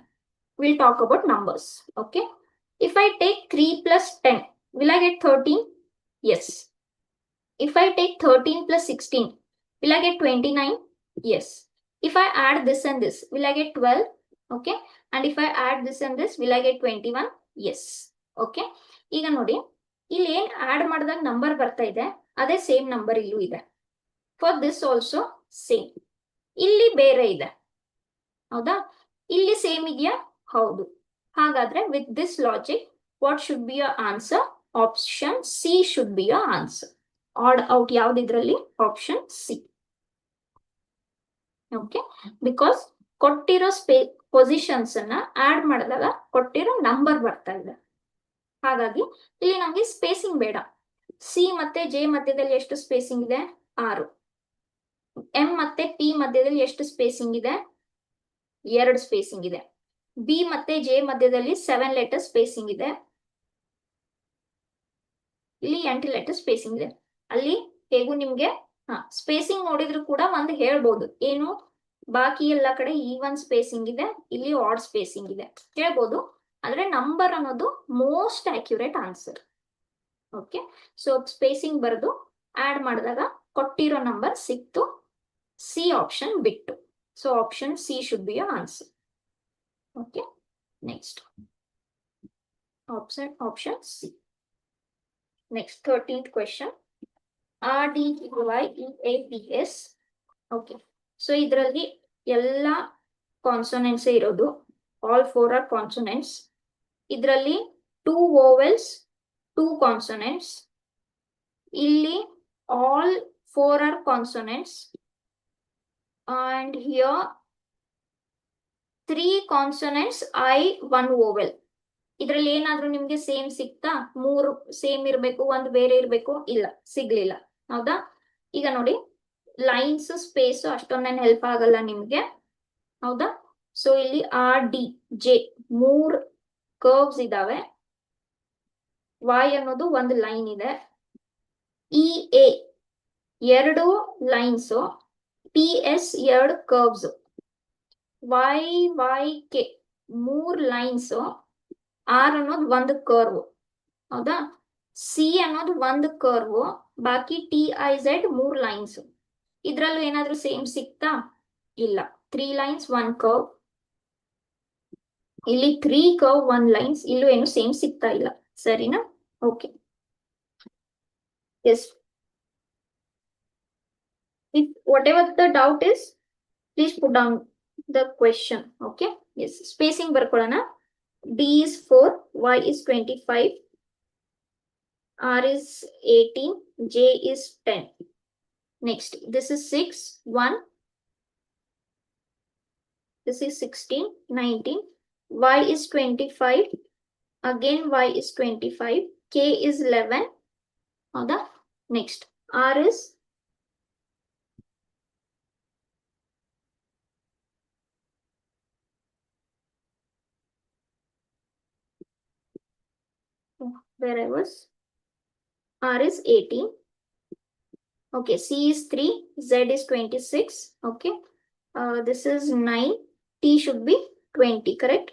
Will talk about numbers. Okay, if I take 3 plus 10, will I get 13? Yes. If I take 13 plus 16, will I get 29? Yes. If I add this and this, will I get 12? Okay. And if I add this and this, will I get 21? Yes. Okay. ಈಗ ನೋಡಿ, ಇಲ್ಲಿ ಏನ್ ಆಡ್ ಮಾಡಿದಾಗ ನಂಬರ್ ಬರ್ತಾ ಇದೆ, ಅದೇ ಸೇಮ್ ನಂಬರ್ ಇಲ್ಲೂ ಇದೆ. For this also same. ಇಲ್ಲಿ ಬೇರೆ ಇದೆ. ಹೌದಾ? ಇಲ್ಲಿ ಸೇಮ್ ಇದೆಯಾ? ಹೌದು. ಹಾಗಾದ್ರೆ with this logic, what should be your answer? Option C should be your answer. Odd out ಯಾವ್ದಿದ್ರಲ್ಲಿ? Option C. ಓಕೆ, ಬಿಕಾಸ್ ಕೊಟ್ಟಿರೋ ಪೊಸಿಷನ್ಸ್ ಅನ್ನ ಆಡ್ ಮಾಡಿದಾಗ ಕೊಟ್ಟಿರೋ ನಂಬರ್ ಬರ್ತಾ ಇದೆ. ಹಾಗಾಗಿ ಇಲ್ಲಿ ನಮ್ಗೆ ಸ್ಪೇಸಿಂಗ್ ಬೇಡ. ಸಿ ಮತ್ತೆ ಜೆ ಮಧ್ಯದಲ್ಲಿ ಎಷ್ಟು ಸ್ಪೇಸಿಂಗ್ ಇದೆ? 6. ಎಂ ಮತ್ತೆ ಪಿ ಮಧ್ಯದಲ್ಲಿ ಎಷ್ಟು ಸ್ಪೇಸಿಂಗ್ ಇದೆ? 2 ಸ್ಪೇಸಿಂಗ್ ಇದೆ. ಬಿ ಮತ್ತೆ ಜೆ ಮಧ್ಯದಲ್ಲಿ 7 ಲೆಟರ್ ಸ್ಪೇಸಿಂಗ್ ಇದೆ. ಇಲ್ಲಿ 8 ಲೆಟರ್ ಸ್ಪೇಸಿಂಗ್ ಇದೆ. ಅಲ್ಲಿ ಹೇಗೂ ನಿಮ್ಗೆ ಸ್ಪೇಸಿಂಗ್ ನೋಡಿದ್ರು ಕೂಡ ಒಂದು ಹೇಳ್ಬೋದು, ಏನು ಬಾಕಿ ಎಲ್ಲ ಕಡೆ ಈವನ್ ಸ್ಪೇಸಿಂಗ್ ಇದೆ, ಇಲ್ಲಿ ಆಡ್ ಸ್ಪೇಸಿಂಗ್ ಇದೆ ಹೇಳ್ಬೋದು. ಆದ್ರೆ ನಂಬರ್ ಅನ್ನೋದು most accurate answer. Okay, so spacing ಬರೆದು ಆಡ್ ಮಾಡಿದಾಗ ಕೊಟ್ಟಿರೋ ನಂಬರ್ ಸಿಕ್ತು, ಸಿ ಆಪ್ಷನ್ ಬಿಟ್ಟು. So option C should be your answer. Okay, next option C. Next 13th question. RDEYEAPS. Okay, so ಇದರಲ್ಲಿ ಎಲ್ಲ ಕಾನ್ಸೋನೆಂಟ್ಸ್ ಇರೋದು, ಆಲ್ 4 ಆರ್ ಕಾನ್ಸೋನೆಂಟ್ಸ್. ಇದರಲ್ಲಿ 2 vowels 2 ಕಾನ್ಸೋನೆಂಟ್ಸ್. ಇಲ್ಲಿ all 4 are consonants and here 3 consonants I 1 vowel. ಇದ್ರಲ್ಲಿ ಏನಾದ್ರೂ ನಿಮ್ಗೆ ಸೇಮ್ ಸಿಕ್ತಾ? 3 ಸೇಮ್ ಇರ್ಬೇಕು, ಒಂದು ಬೇರೆ ಇರ್ಬೇಕು? ಇಲ್ಲ, ಸಿಗ್ಲಿಲ್ಲ. ಹೌದಾ? ಈಗ ನೋಡಿ, ಲೈನ್ಸ್ ಸ್ಪೇಸ್ ಅಷ್ಟೊಂದೇನು ಹೆಲ್ಪ್ ಆಗಲ್ಲ ನಿಮ್ಗೆ. ಹೌದಾ? ಸೊ ಇಲ್ಲಿ ಆರ್ ಡಿ ಜೆ 3 ಕರ್ವ್ಸ್ ಇದಾವೆ. ವೈ ಅನ್ನೋದು ಒಂದು ಲೈನ್ ಇದೆ. E A 2 lines. P S 2 curves. Y Y K 3 lines. R ಅನ್ನೋದು ಒಂದು ಕರ್ವ್. ಹೌದಾ? ಸಿ ಅನ್ನೋದು ಒಂದು ಕರ್ವ್. ಬಾಕಿ ಟಿ ಐ ಝೆಡ್ 3 ಲೈನ್ಸ್. ಇದ್ರಲ್ಲೂ ಏನಾದ್ರೂ ಸೇಮ್ ಸಿಕ್ತಾ? ಇಲ್ಲ. 3 ಲೈನ್ಸ್ 1 ಕರ್ವ್. ಇಲ್ಲಿ 3 ಕರ್ವ್ 1 ಲೈನ್ಸ್. ಇಲ್ಲೂ ಏನು ಸೇಮ್ ಸಿಗ್ತಾ ಇಲ್ಲ. ಸರಿನಾ? Okay, yes. If whatever the doubt is, please put down the question. Okay, yes. Spacing ಬರ್ಕೊಳ್ಳೋಣ. D is 4, Y is 25, R is 18, J is 10. Next, this is 6, 1. This is 16, 19. Y is 25. Again, Y is 25. K is 11. Howda? Next, R is where I was. R is 18. Okay, C is 3, Z is 26. Okay, this is 9. T should be 20, correct?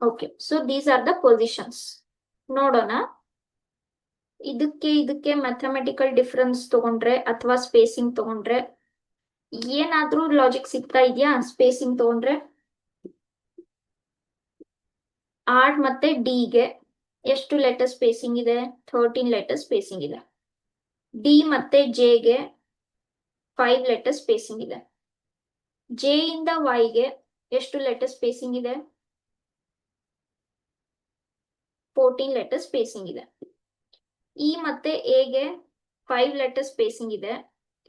Okay, so these are the positions. ನೋಡೋಣ, ಇದಕ್ಕೆ ಮ್ಯಾಥಮೆಟಿಕಲ್ ಡಿಫರೆನ್ಸ್ ತಗೊಂಡ್ರೆ ಅಥವಾ ಸ್ಪೇಸಿಂಗ್ ತಗೊಂಡ್ರೆ ಏನಾದ್ರೂ ಲಾಜಿಕ್ ಸಿಗ್ತಾ ಇದೆಯಾ? ಸ್ಪೇಸಿಂಗ್ ತಗೊಂಡ್ರೆ ಆರ್ ಮತ್ತೆ ಡಿ ಗೆ ಎಷ್ಟು ಲೆಟರ್ ಸ್ಪೇಸಿಂಗ್ ಇದೆ? 13 ಲೆಟರ್ ಸ್ಪೇಸಿಂಗ್ ಇದೆ. ಡಿ ಮತ್ತೆ ಜೆ ಗೆ 5 ಲೆಟರ್ ಸ್ಪೇಸಿಂಗ್ ಇದೆ. ಜೆ ಇಂದ ವೈ ಗೆ ಎಷ್ಟು ಲೆಟರ್ ಸ್ಪೇಸಿಂಗ್ ಇದೆ? 14 ಲೆಟರ್ ಸ್ಪೇಸಿಂಗ್ ಇದೆ. ಇ ಮತ್ತೆ ಎ ಗೆ 5 ಲೆಟರ್ ಸ್ಪೇಸಿಂಗ್ ಇದೆ.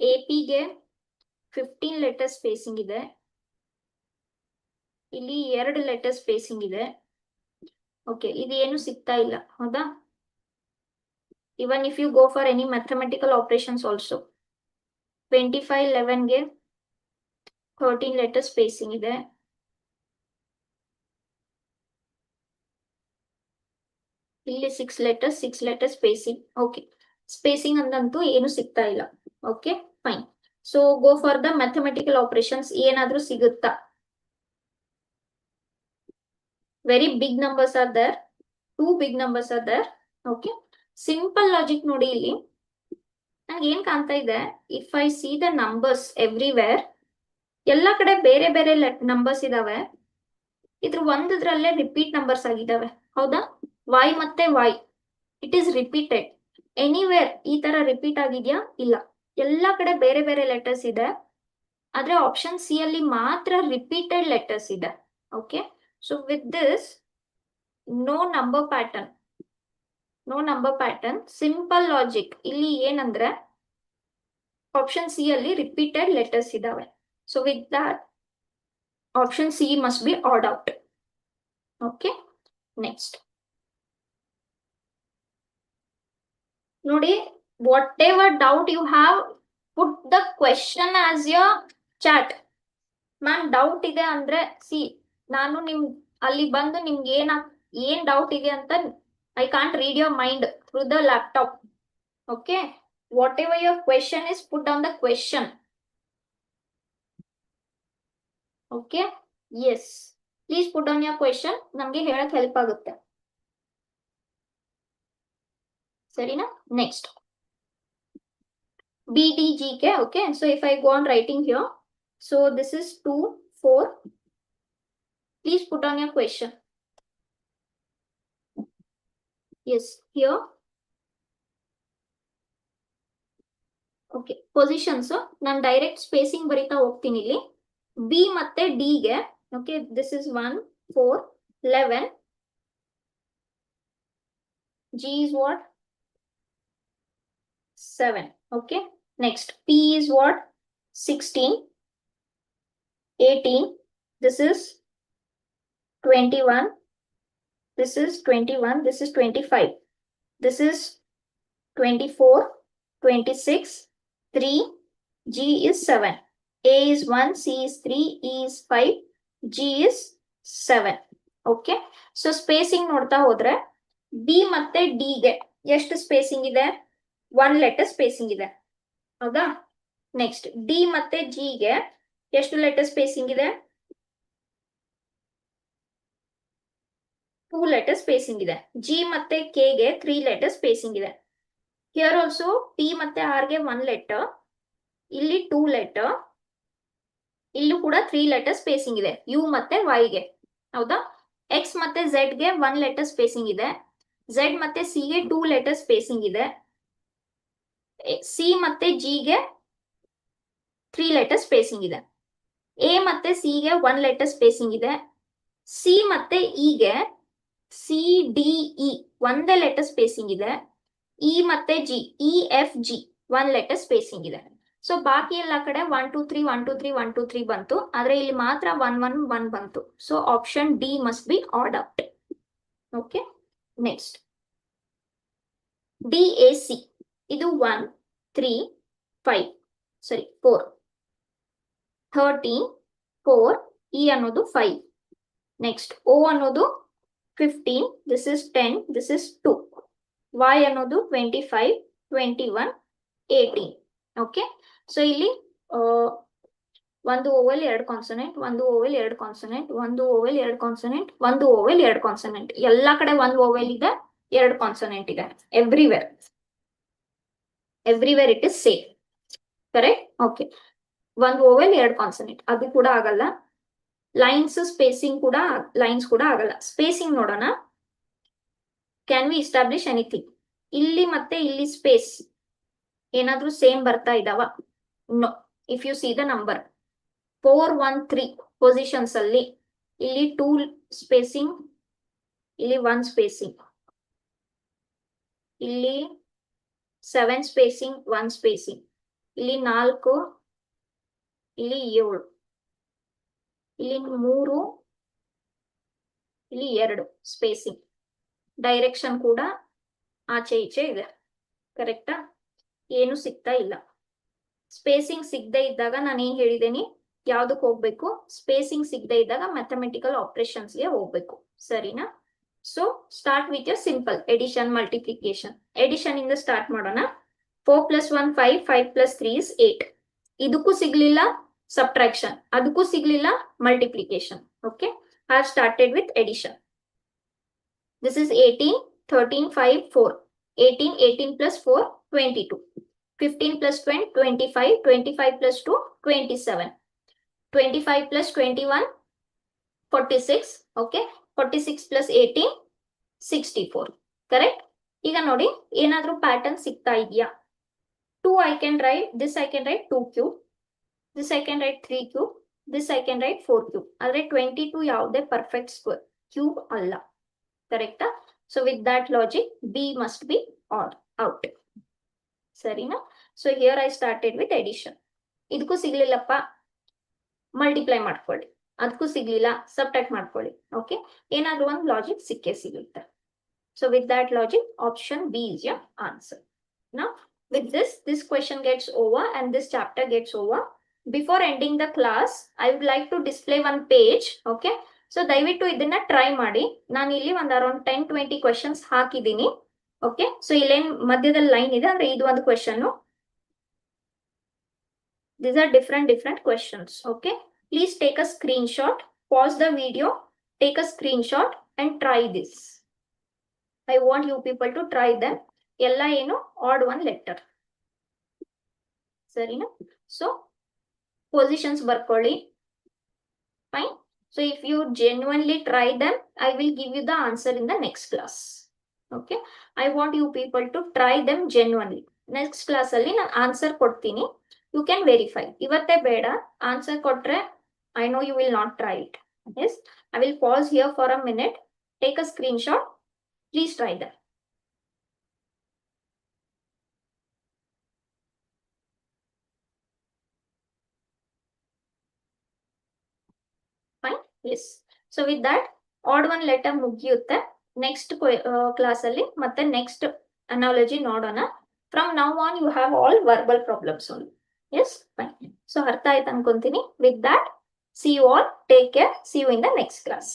ಎ ಪಿ ಗೆ 15 ಲೆಟರ್ ಸ್ಪೇಸಿಂಗ್ ಇದೆ. ಇಲ್ಲಿ 2 ಲೆಟರ್ ಸ್ಪೇಸಿಂಗ್ ಇದೆ. ಓಕೆ, ಇದು ಏನು ಸಿಗ್ತಾ ಇಲ್ಲ. ಹೌದಾ? even if you go for any mathematical operations also, 25 11 ಗೆ 13 ಲೆಟರ್ ಸ್ಪೇಸಿಂಗ್ ಇದೆ. ಇಲ್ಲಿ 6 ಲೆಟರ್ ಸ್ಪೇಸಿಂಗ್. ಓಕೆ, ಸ್ಪೇಸಿಂಗ್ ಅಂದಂತೂ ಏನು ಸಿಗ್ತಾ ಇಲ್ಲ. Okay, fine. So go for the mathematical operations. ಏನಾದ್ರೂ ಸಿಗುತ್ತಾ? Very big numbers are there, 2 big numbers are there. Okay, simple logic ನೋಡಿ. ಇಲ್ಲಿ ನಂಗೆ ಏನ್ ಕಾಣ್ತಾ ಇದೆ? If I see the numbers everywhere, ಎಲ್ಲ ಕಡೆ ಬೇರೆ ಬೇರೆ ನಂಬರ್ಸ್ ಇದಾವೆ. ಇದ್ರ ಒಂದ್ರಲ್ಲೇ ರಿಪೀಟ್ ನಂಬರ್ಸ್ ಆಗಿದಾವೆ. ಹೌದಾ? ವೈ ಮತ್ತೆ Y, it is repeated. Anywhere ಈ ತರ ರಿಪೀಟ್ ಆಗಿದ್ಯಾ? ಇಲ್ಲ. ಎಲ್ಲ ಕಡೆ ಬೇರೆ ಬೇರೆ ಲೆಟರ್ಸ್ ಇದೆ. ಆದ್ರೆ ಆಪ್ಷನ್ ಸಿ ಅಲ್ಲಿ ಮಾತ್ರ ರಿಪೀಟೆಡ್ ಲೆಟರ್ಸ್ ಇದೆ. Okay, so with this no number pattern. Simple logic. ಇಲ್ಲಿ ಏನಂದ್ರೆ ಆಪ್ಷನ್ ಸಿ ಅಲ್ಲಿ ರಿಪೀಟೆಡ್ ಲೆಟರ್ಸ್ ಇದಾವೆ. So with that option C must be odd out. Okay, next ನೋಡಿ, whatever doubt you have, put the question as your chat. Ma'am doubt ಇದೆ ಅಂದ್ರೆ ಸಿ ನಾನು ಅಲ್ಲಿ ಬಂದು ನಿಮ್ಗೆ ಏನ್ ಡೌಟ್ ಇದೆ ಅಂತ I can't read your mind through the laptop. Okay, whatever your question is put on the question. Okay, yes, please put on your question. ನಮ್ಗೆ ಹೇಳಕ್ ಹೆಲ್ಪ್ ಆಗುತ್ತೆ. ಸರಿನಾ? Next BDGK. Okay, so if I go on writing here, so this is 2, 4. Please put on your question. Yes, here. Okay, positions. ನಾನು ಡೈರೆಕ್ಟ್ ಸ್ಪೇಸಿಂಗ್ ಬರಿತಾ ಹೋಗ್ತೀನಿ ಇಲ್ಲಿ. B ಮತ್ತೆ D ಗೆ. Okay, this is 1, 4, 11. G is what? 7. Okay, next P is what? 16, 18. This is 21. This is 21. This is 25. This is 24, 26, 3. G is 7. A is 1, C is 3, E is 5, G is 7. Okay, so spacing ನೋಡ್ತಾ ಹೋದ್ರೆ B ಮತ್ತೆ D ಗೆ ಎಷ್ಟು ಸ್ಪೇಸಿಂಗ್ ಇದೆ? 1 ಲೆಟರ್ ಸ್ಪೇಸಿಂಗ್ ಇದೆ, ಹೌದಾ? ನೆಕ್ಸ್ಟ್ D ಮತ್ತೆ G ಗೆ ಎಷ್ಟು ಲೆಟರ್ ಸ್ಪೇಸಿಂಗ್ ಇದೆ? 2 ಲೆಟರ್ ಸ್ಪೇಸಿಂಗ್ ಇದೆ. G ಮತ್ತೆ K ಗೆ 3 ಲೆಟರ್ ಸ್ಪೇಸಿಂಗ್ ಇದೆ. ಹಿಯರ್ ಆಲ್ಸೋ P ಮತ್ತೆ R ಗೆ 1 ಲೆಟರ್, ಇಲ್ಲಿ 2 ಲೆಟರ್, ಇಲ್ಲೂ ಕೂಡ 3 ಲೆಟರ್ ಸ್ಪೇಸಿಂಗ್ ಇದೆ U ಮತ್ತೆ Y ಗೆ, ಹೌದಾ? X ಮತ್ತೆ Z ಗೆ 1 ಲೆಟರ್ ಸ್ಪೇಸಿಂಗ್ ಇದೆ. Z ಮತ್ತೆ C ಗೆ 2 ಲೆಟರ್ ಸ್ಪೇಸಿಂಗ್ ಇದೆ. C ಮತ್ತೆ G ಗೆ 3 ಲೆಟರ್ ಸ್ಪೇಸಿಂಗ್ ಇದೆ. A ಮತ್ತೆ C ಗೆ 1 ಲೆಟರ್ ಸ್ಪೇಸಿಂಗ್ ಇದೆ. C ಮತ್ತೆ E ಗೆ C D E ಒಂದೇ ಲೆಟರ್ ಸ್ಪೇಸಿಂಗ್ ಇದೆ. E ಮತ್ತೆ G E F G 1 letter spacing ಇದೆ. ಸೊ ಬಾಕಿ ಎಲ್ಲ ಕಡೆ 1 2 3 1 2 3 1 2 3 ಬಂತು, ಆದ್ರೆ ಇಲ್ಲಿ ಮಾತ್ರ 1 1 1 ಬಂತು. So option D must be odd out. Okay, next DAC ಇದು 1 3 5 ಸರಿ 4 13 4 E ಅನ್ನೋದು 5. ನೆಕ್ಸ್ಟ್ O ಅನ್ನೋದು 15, this is 10, this is 2. Y ಅನ್ನೋದು 25 21 18. ಓಕೆ, ಸೊ ಇಲ್ಲಿ ಒಂದು ಓವೆಲ್ 2 ಕಾನ್ಸನೆಂಟ್, ಒಂದು ಓವೆಲ್ 2 ಕಾನ್ಸನೆಂಟ್, ಒಂದು ಓವೆಲ್ 2 ಕಾನ್ಸನೆಂಟ್, ಒಂದು ಓವೆಲ್ 2 ಕಾನ್ಸನೆಂಟ್. ಎಲ್ಲಾ ಕಡೆ ಒಂದು ಓವೆಲ್ ಇದೆ, 2 ಕಾನ್ಸನೆಂಟ್ ಇದೆ. Everywhere it is same, correct? Okay, ಒಂದು ಓವೆಲ್ 2 ಕಾನ್ಸನೆಂಟ್, ಅದು ಕೂಡ ಆಗಲ್ಲ. ಲೈನ್ಸ್ ಸ್ಪೇಸಿಂಗ್ ಕೂಡ ಲೈನ್ಸ್ ಕೂಡ ಆಗಲ್ಲ. ಸ್ಪೇಸಿಂಗ್ ನೋಡೋಣ. Can we establish anything? ಇಲ್ಲಿ ಮತ್ತೆ ಇಲ್ಲಿ ಸ್ಪೇಸ್ ಏನಾದ್ರೂ ಸೇಮ್ ಬರ್ತಾ ಇದಾವ? No. If you see the number 4 1 3 positions ಅಲ್ಲಿ ಇಲ್ಲಿ 2 ಸ್ಪೇಸಿಂಗ್, ಇಲ್ಲಿ 1 ಸ್ಪೇಸಿಂಗ್, ಇಲ್ಲಿ 7 ಸ್ಪೇಸಿಂಗ್ 1 ಸ್ಪೇಸಿಂಗ್, ಇಲ್ಲಿ 4, ಇಲ್ಲಿ 7, ಇಲ್ಲಿ 3, ಇಲ್ಲಿ 2 ಸ್ಪೇಸಿಂಗ್. ಡೈರೆಕ್ಷನ್ ಕೂಡ ಆಚೆ ಈಚೆ ಇದೆ, ಕರೆಕ್ಟಾ? ಏನು ಸಿಗ್ತಾ ಇಲ್ಲ. ಸ್ಪೇಸಿಂಗ್ ಸಿಗದೆ ಇದ್ದಾಗ ನಾನು ಏನ್ ಹೇಳಿದ್ದೀನಿ, ಯಾವ್ದಕ್ ಹೋಗ್ಬೇಕು? ಸ್ಪೇಸಿಂಗ್ ಸಿಗದೆ ಇದ್ದಾಗ ಮ್ಯಾಥಮೆಟಿಕಲ್ ಆಪರೇಷನ್ಸ್ಗೆ ಹೋಗ್ಬೇಕು, ಸರಿನಾ? So start with your simple addition multiplication. Addition ಇಂದ ಸ್ಟಾರ್ಟ್ ಮಾಡೋಣ. 4 + 1 5, 5 + 3 is 8. ಇದಕ್ಕೂ ಸಿಗ್ಲಿಲ್ಲ ಸಬ್ಟ್ರಾಕ್ಷನ್, ಅದಕ್ಕೂ ಸಿಗ್ಲಿಲ್ಲ multiplication. Okay, I have started with addition. This is 18 13 5 4. 18 18 + 4 22. 15 + 20 25. 25 + 2 27. 25 + 21 46. Okay, 46 + 18 64. Correct? ಈಗ ನೋಡಿ, ಏನಾದ್ರೂ ಪ್ಯಾಟರ್ನ್ ಸಿಗ್ತಾ ಇದೆಯಾ? 2 I can write, this I can write 2 cube, this I can write 3 cube, this I can write 4 cube. ಆದ್ರೆ 22 ಯಾವುದೇ ಪರ್ಫೆಕ್ಟ್ ಸ್ಕ್ವೇರ್ ಕ್ಯೂಬ್ ಅಲ್ಲ, ಕರೆಕ್ಟಾ? So with that logic B must be odd out. ಸರಿನಾ? So here I started with addition. ಇದಕ್ಕೂ ಸಿಗ್ಲಿಲ್ಲಪ್ಪ, ಮಲ್ಟಿಪ್ಲೈ ಮಾಡ್ಕೊಳ್ಳಿ. ಅದಕ್ಕೂ ಸಿಗ್ಲಿಲ್ಲ, ಸಬ್ಟ್ರಾಕ್ಟ್ ಮಾಡ್ಕೊಳ್ಳಿ. ಓಕೆ, ಏನಾದ್ರೂ ಒಂದು ಲಾಜಿಕ್ ಸಿಕ್ಕೇ ಸಿಗುತ್ತೆ. So with that logic option B is your answer. Now With this question gets over and this chapter gets over. Before ending the class, I would like to display one page. Okay, so ದಯವಿಟ್ಟು ಇದನ್ನ ಟ್ರೈ ಮಾಡಿ. ನಾನು ಇಲ್ಲಿ ಒಂದು ಅರೌಂಡ್ 10-20 ಕ್ವೆಶನ್ಸ್ ಹಾಕಿದ್ದೀನಿ. ಓಕೆ, ಸೊ ಇಲ್ಲೇನ್ ಮಧ್ಯದಲ್ಲಿ ಲೈನ್ ಇದೆ ಅಂದ್ರೆ ಇದು ಒಂದು question. These are different questions. Okay, please take a screenshot, pause the video, take a screenshot and try this. I want you people to try them. ಎಲ್ಲ ಏನು odd one letter. ಸರಿನಾ? ಸೊ positions ಬರ್ಕೊಳ್ಳಿ. Fine. So if you genuinely try them, I will give you the answer in the next class. Okay, I want you people to try them genuinely. Next class ಅಲ್ಲಿ ನಾನು ಆನ್ಸರ್ ಕೊಡ್ತೀನಿ. You can verify. ಇವತ್ತೇ ಬೇಡ, ಆನ್ಸರ್ ಕೊಟ್ರೆ I know you will not try it. Yes, I will pause here for a minute. Take a screenshot. Please try them. Fine. Yes. So with that, odd one letter ಮುಗಿಯುತ್ತೆ. ನೆಕ್ಸ್ಟ್ ಕ್ಲಾಸ್ ಅಲ್ಲಿ ಮತ್ತೆ ನೆಕ್ಸ್ಟ್ ಅನಾಲಜಿ ನೋಡೋಣ. From now on you have all verbal problems only. Yes, fine. So ಅರ್ಥ ಆಯ್ತು ಅನ್ಕೊಂತೀನಿ. With that, see you all, take care, see you in the next class.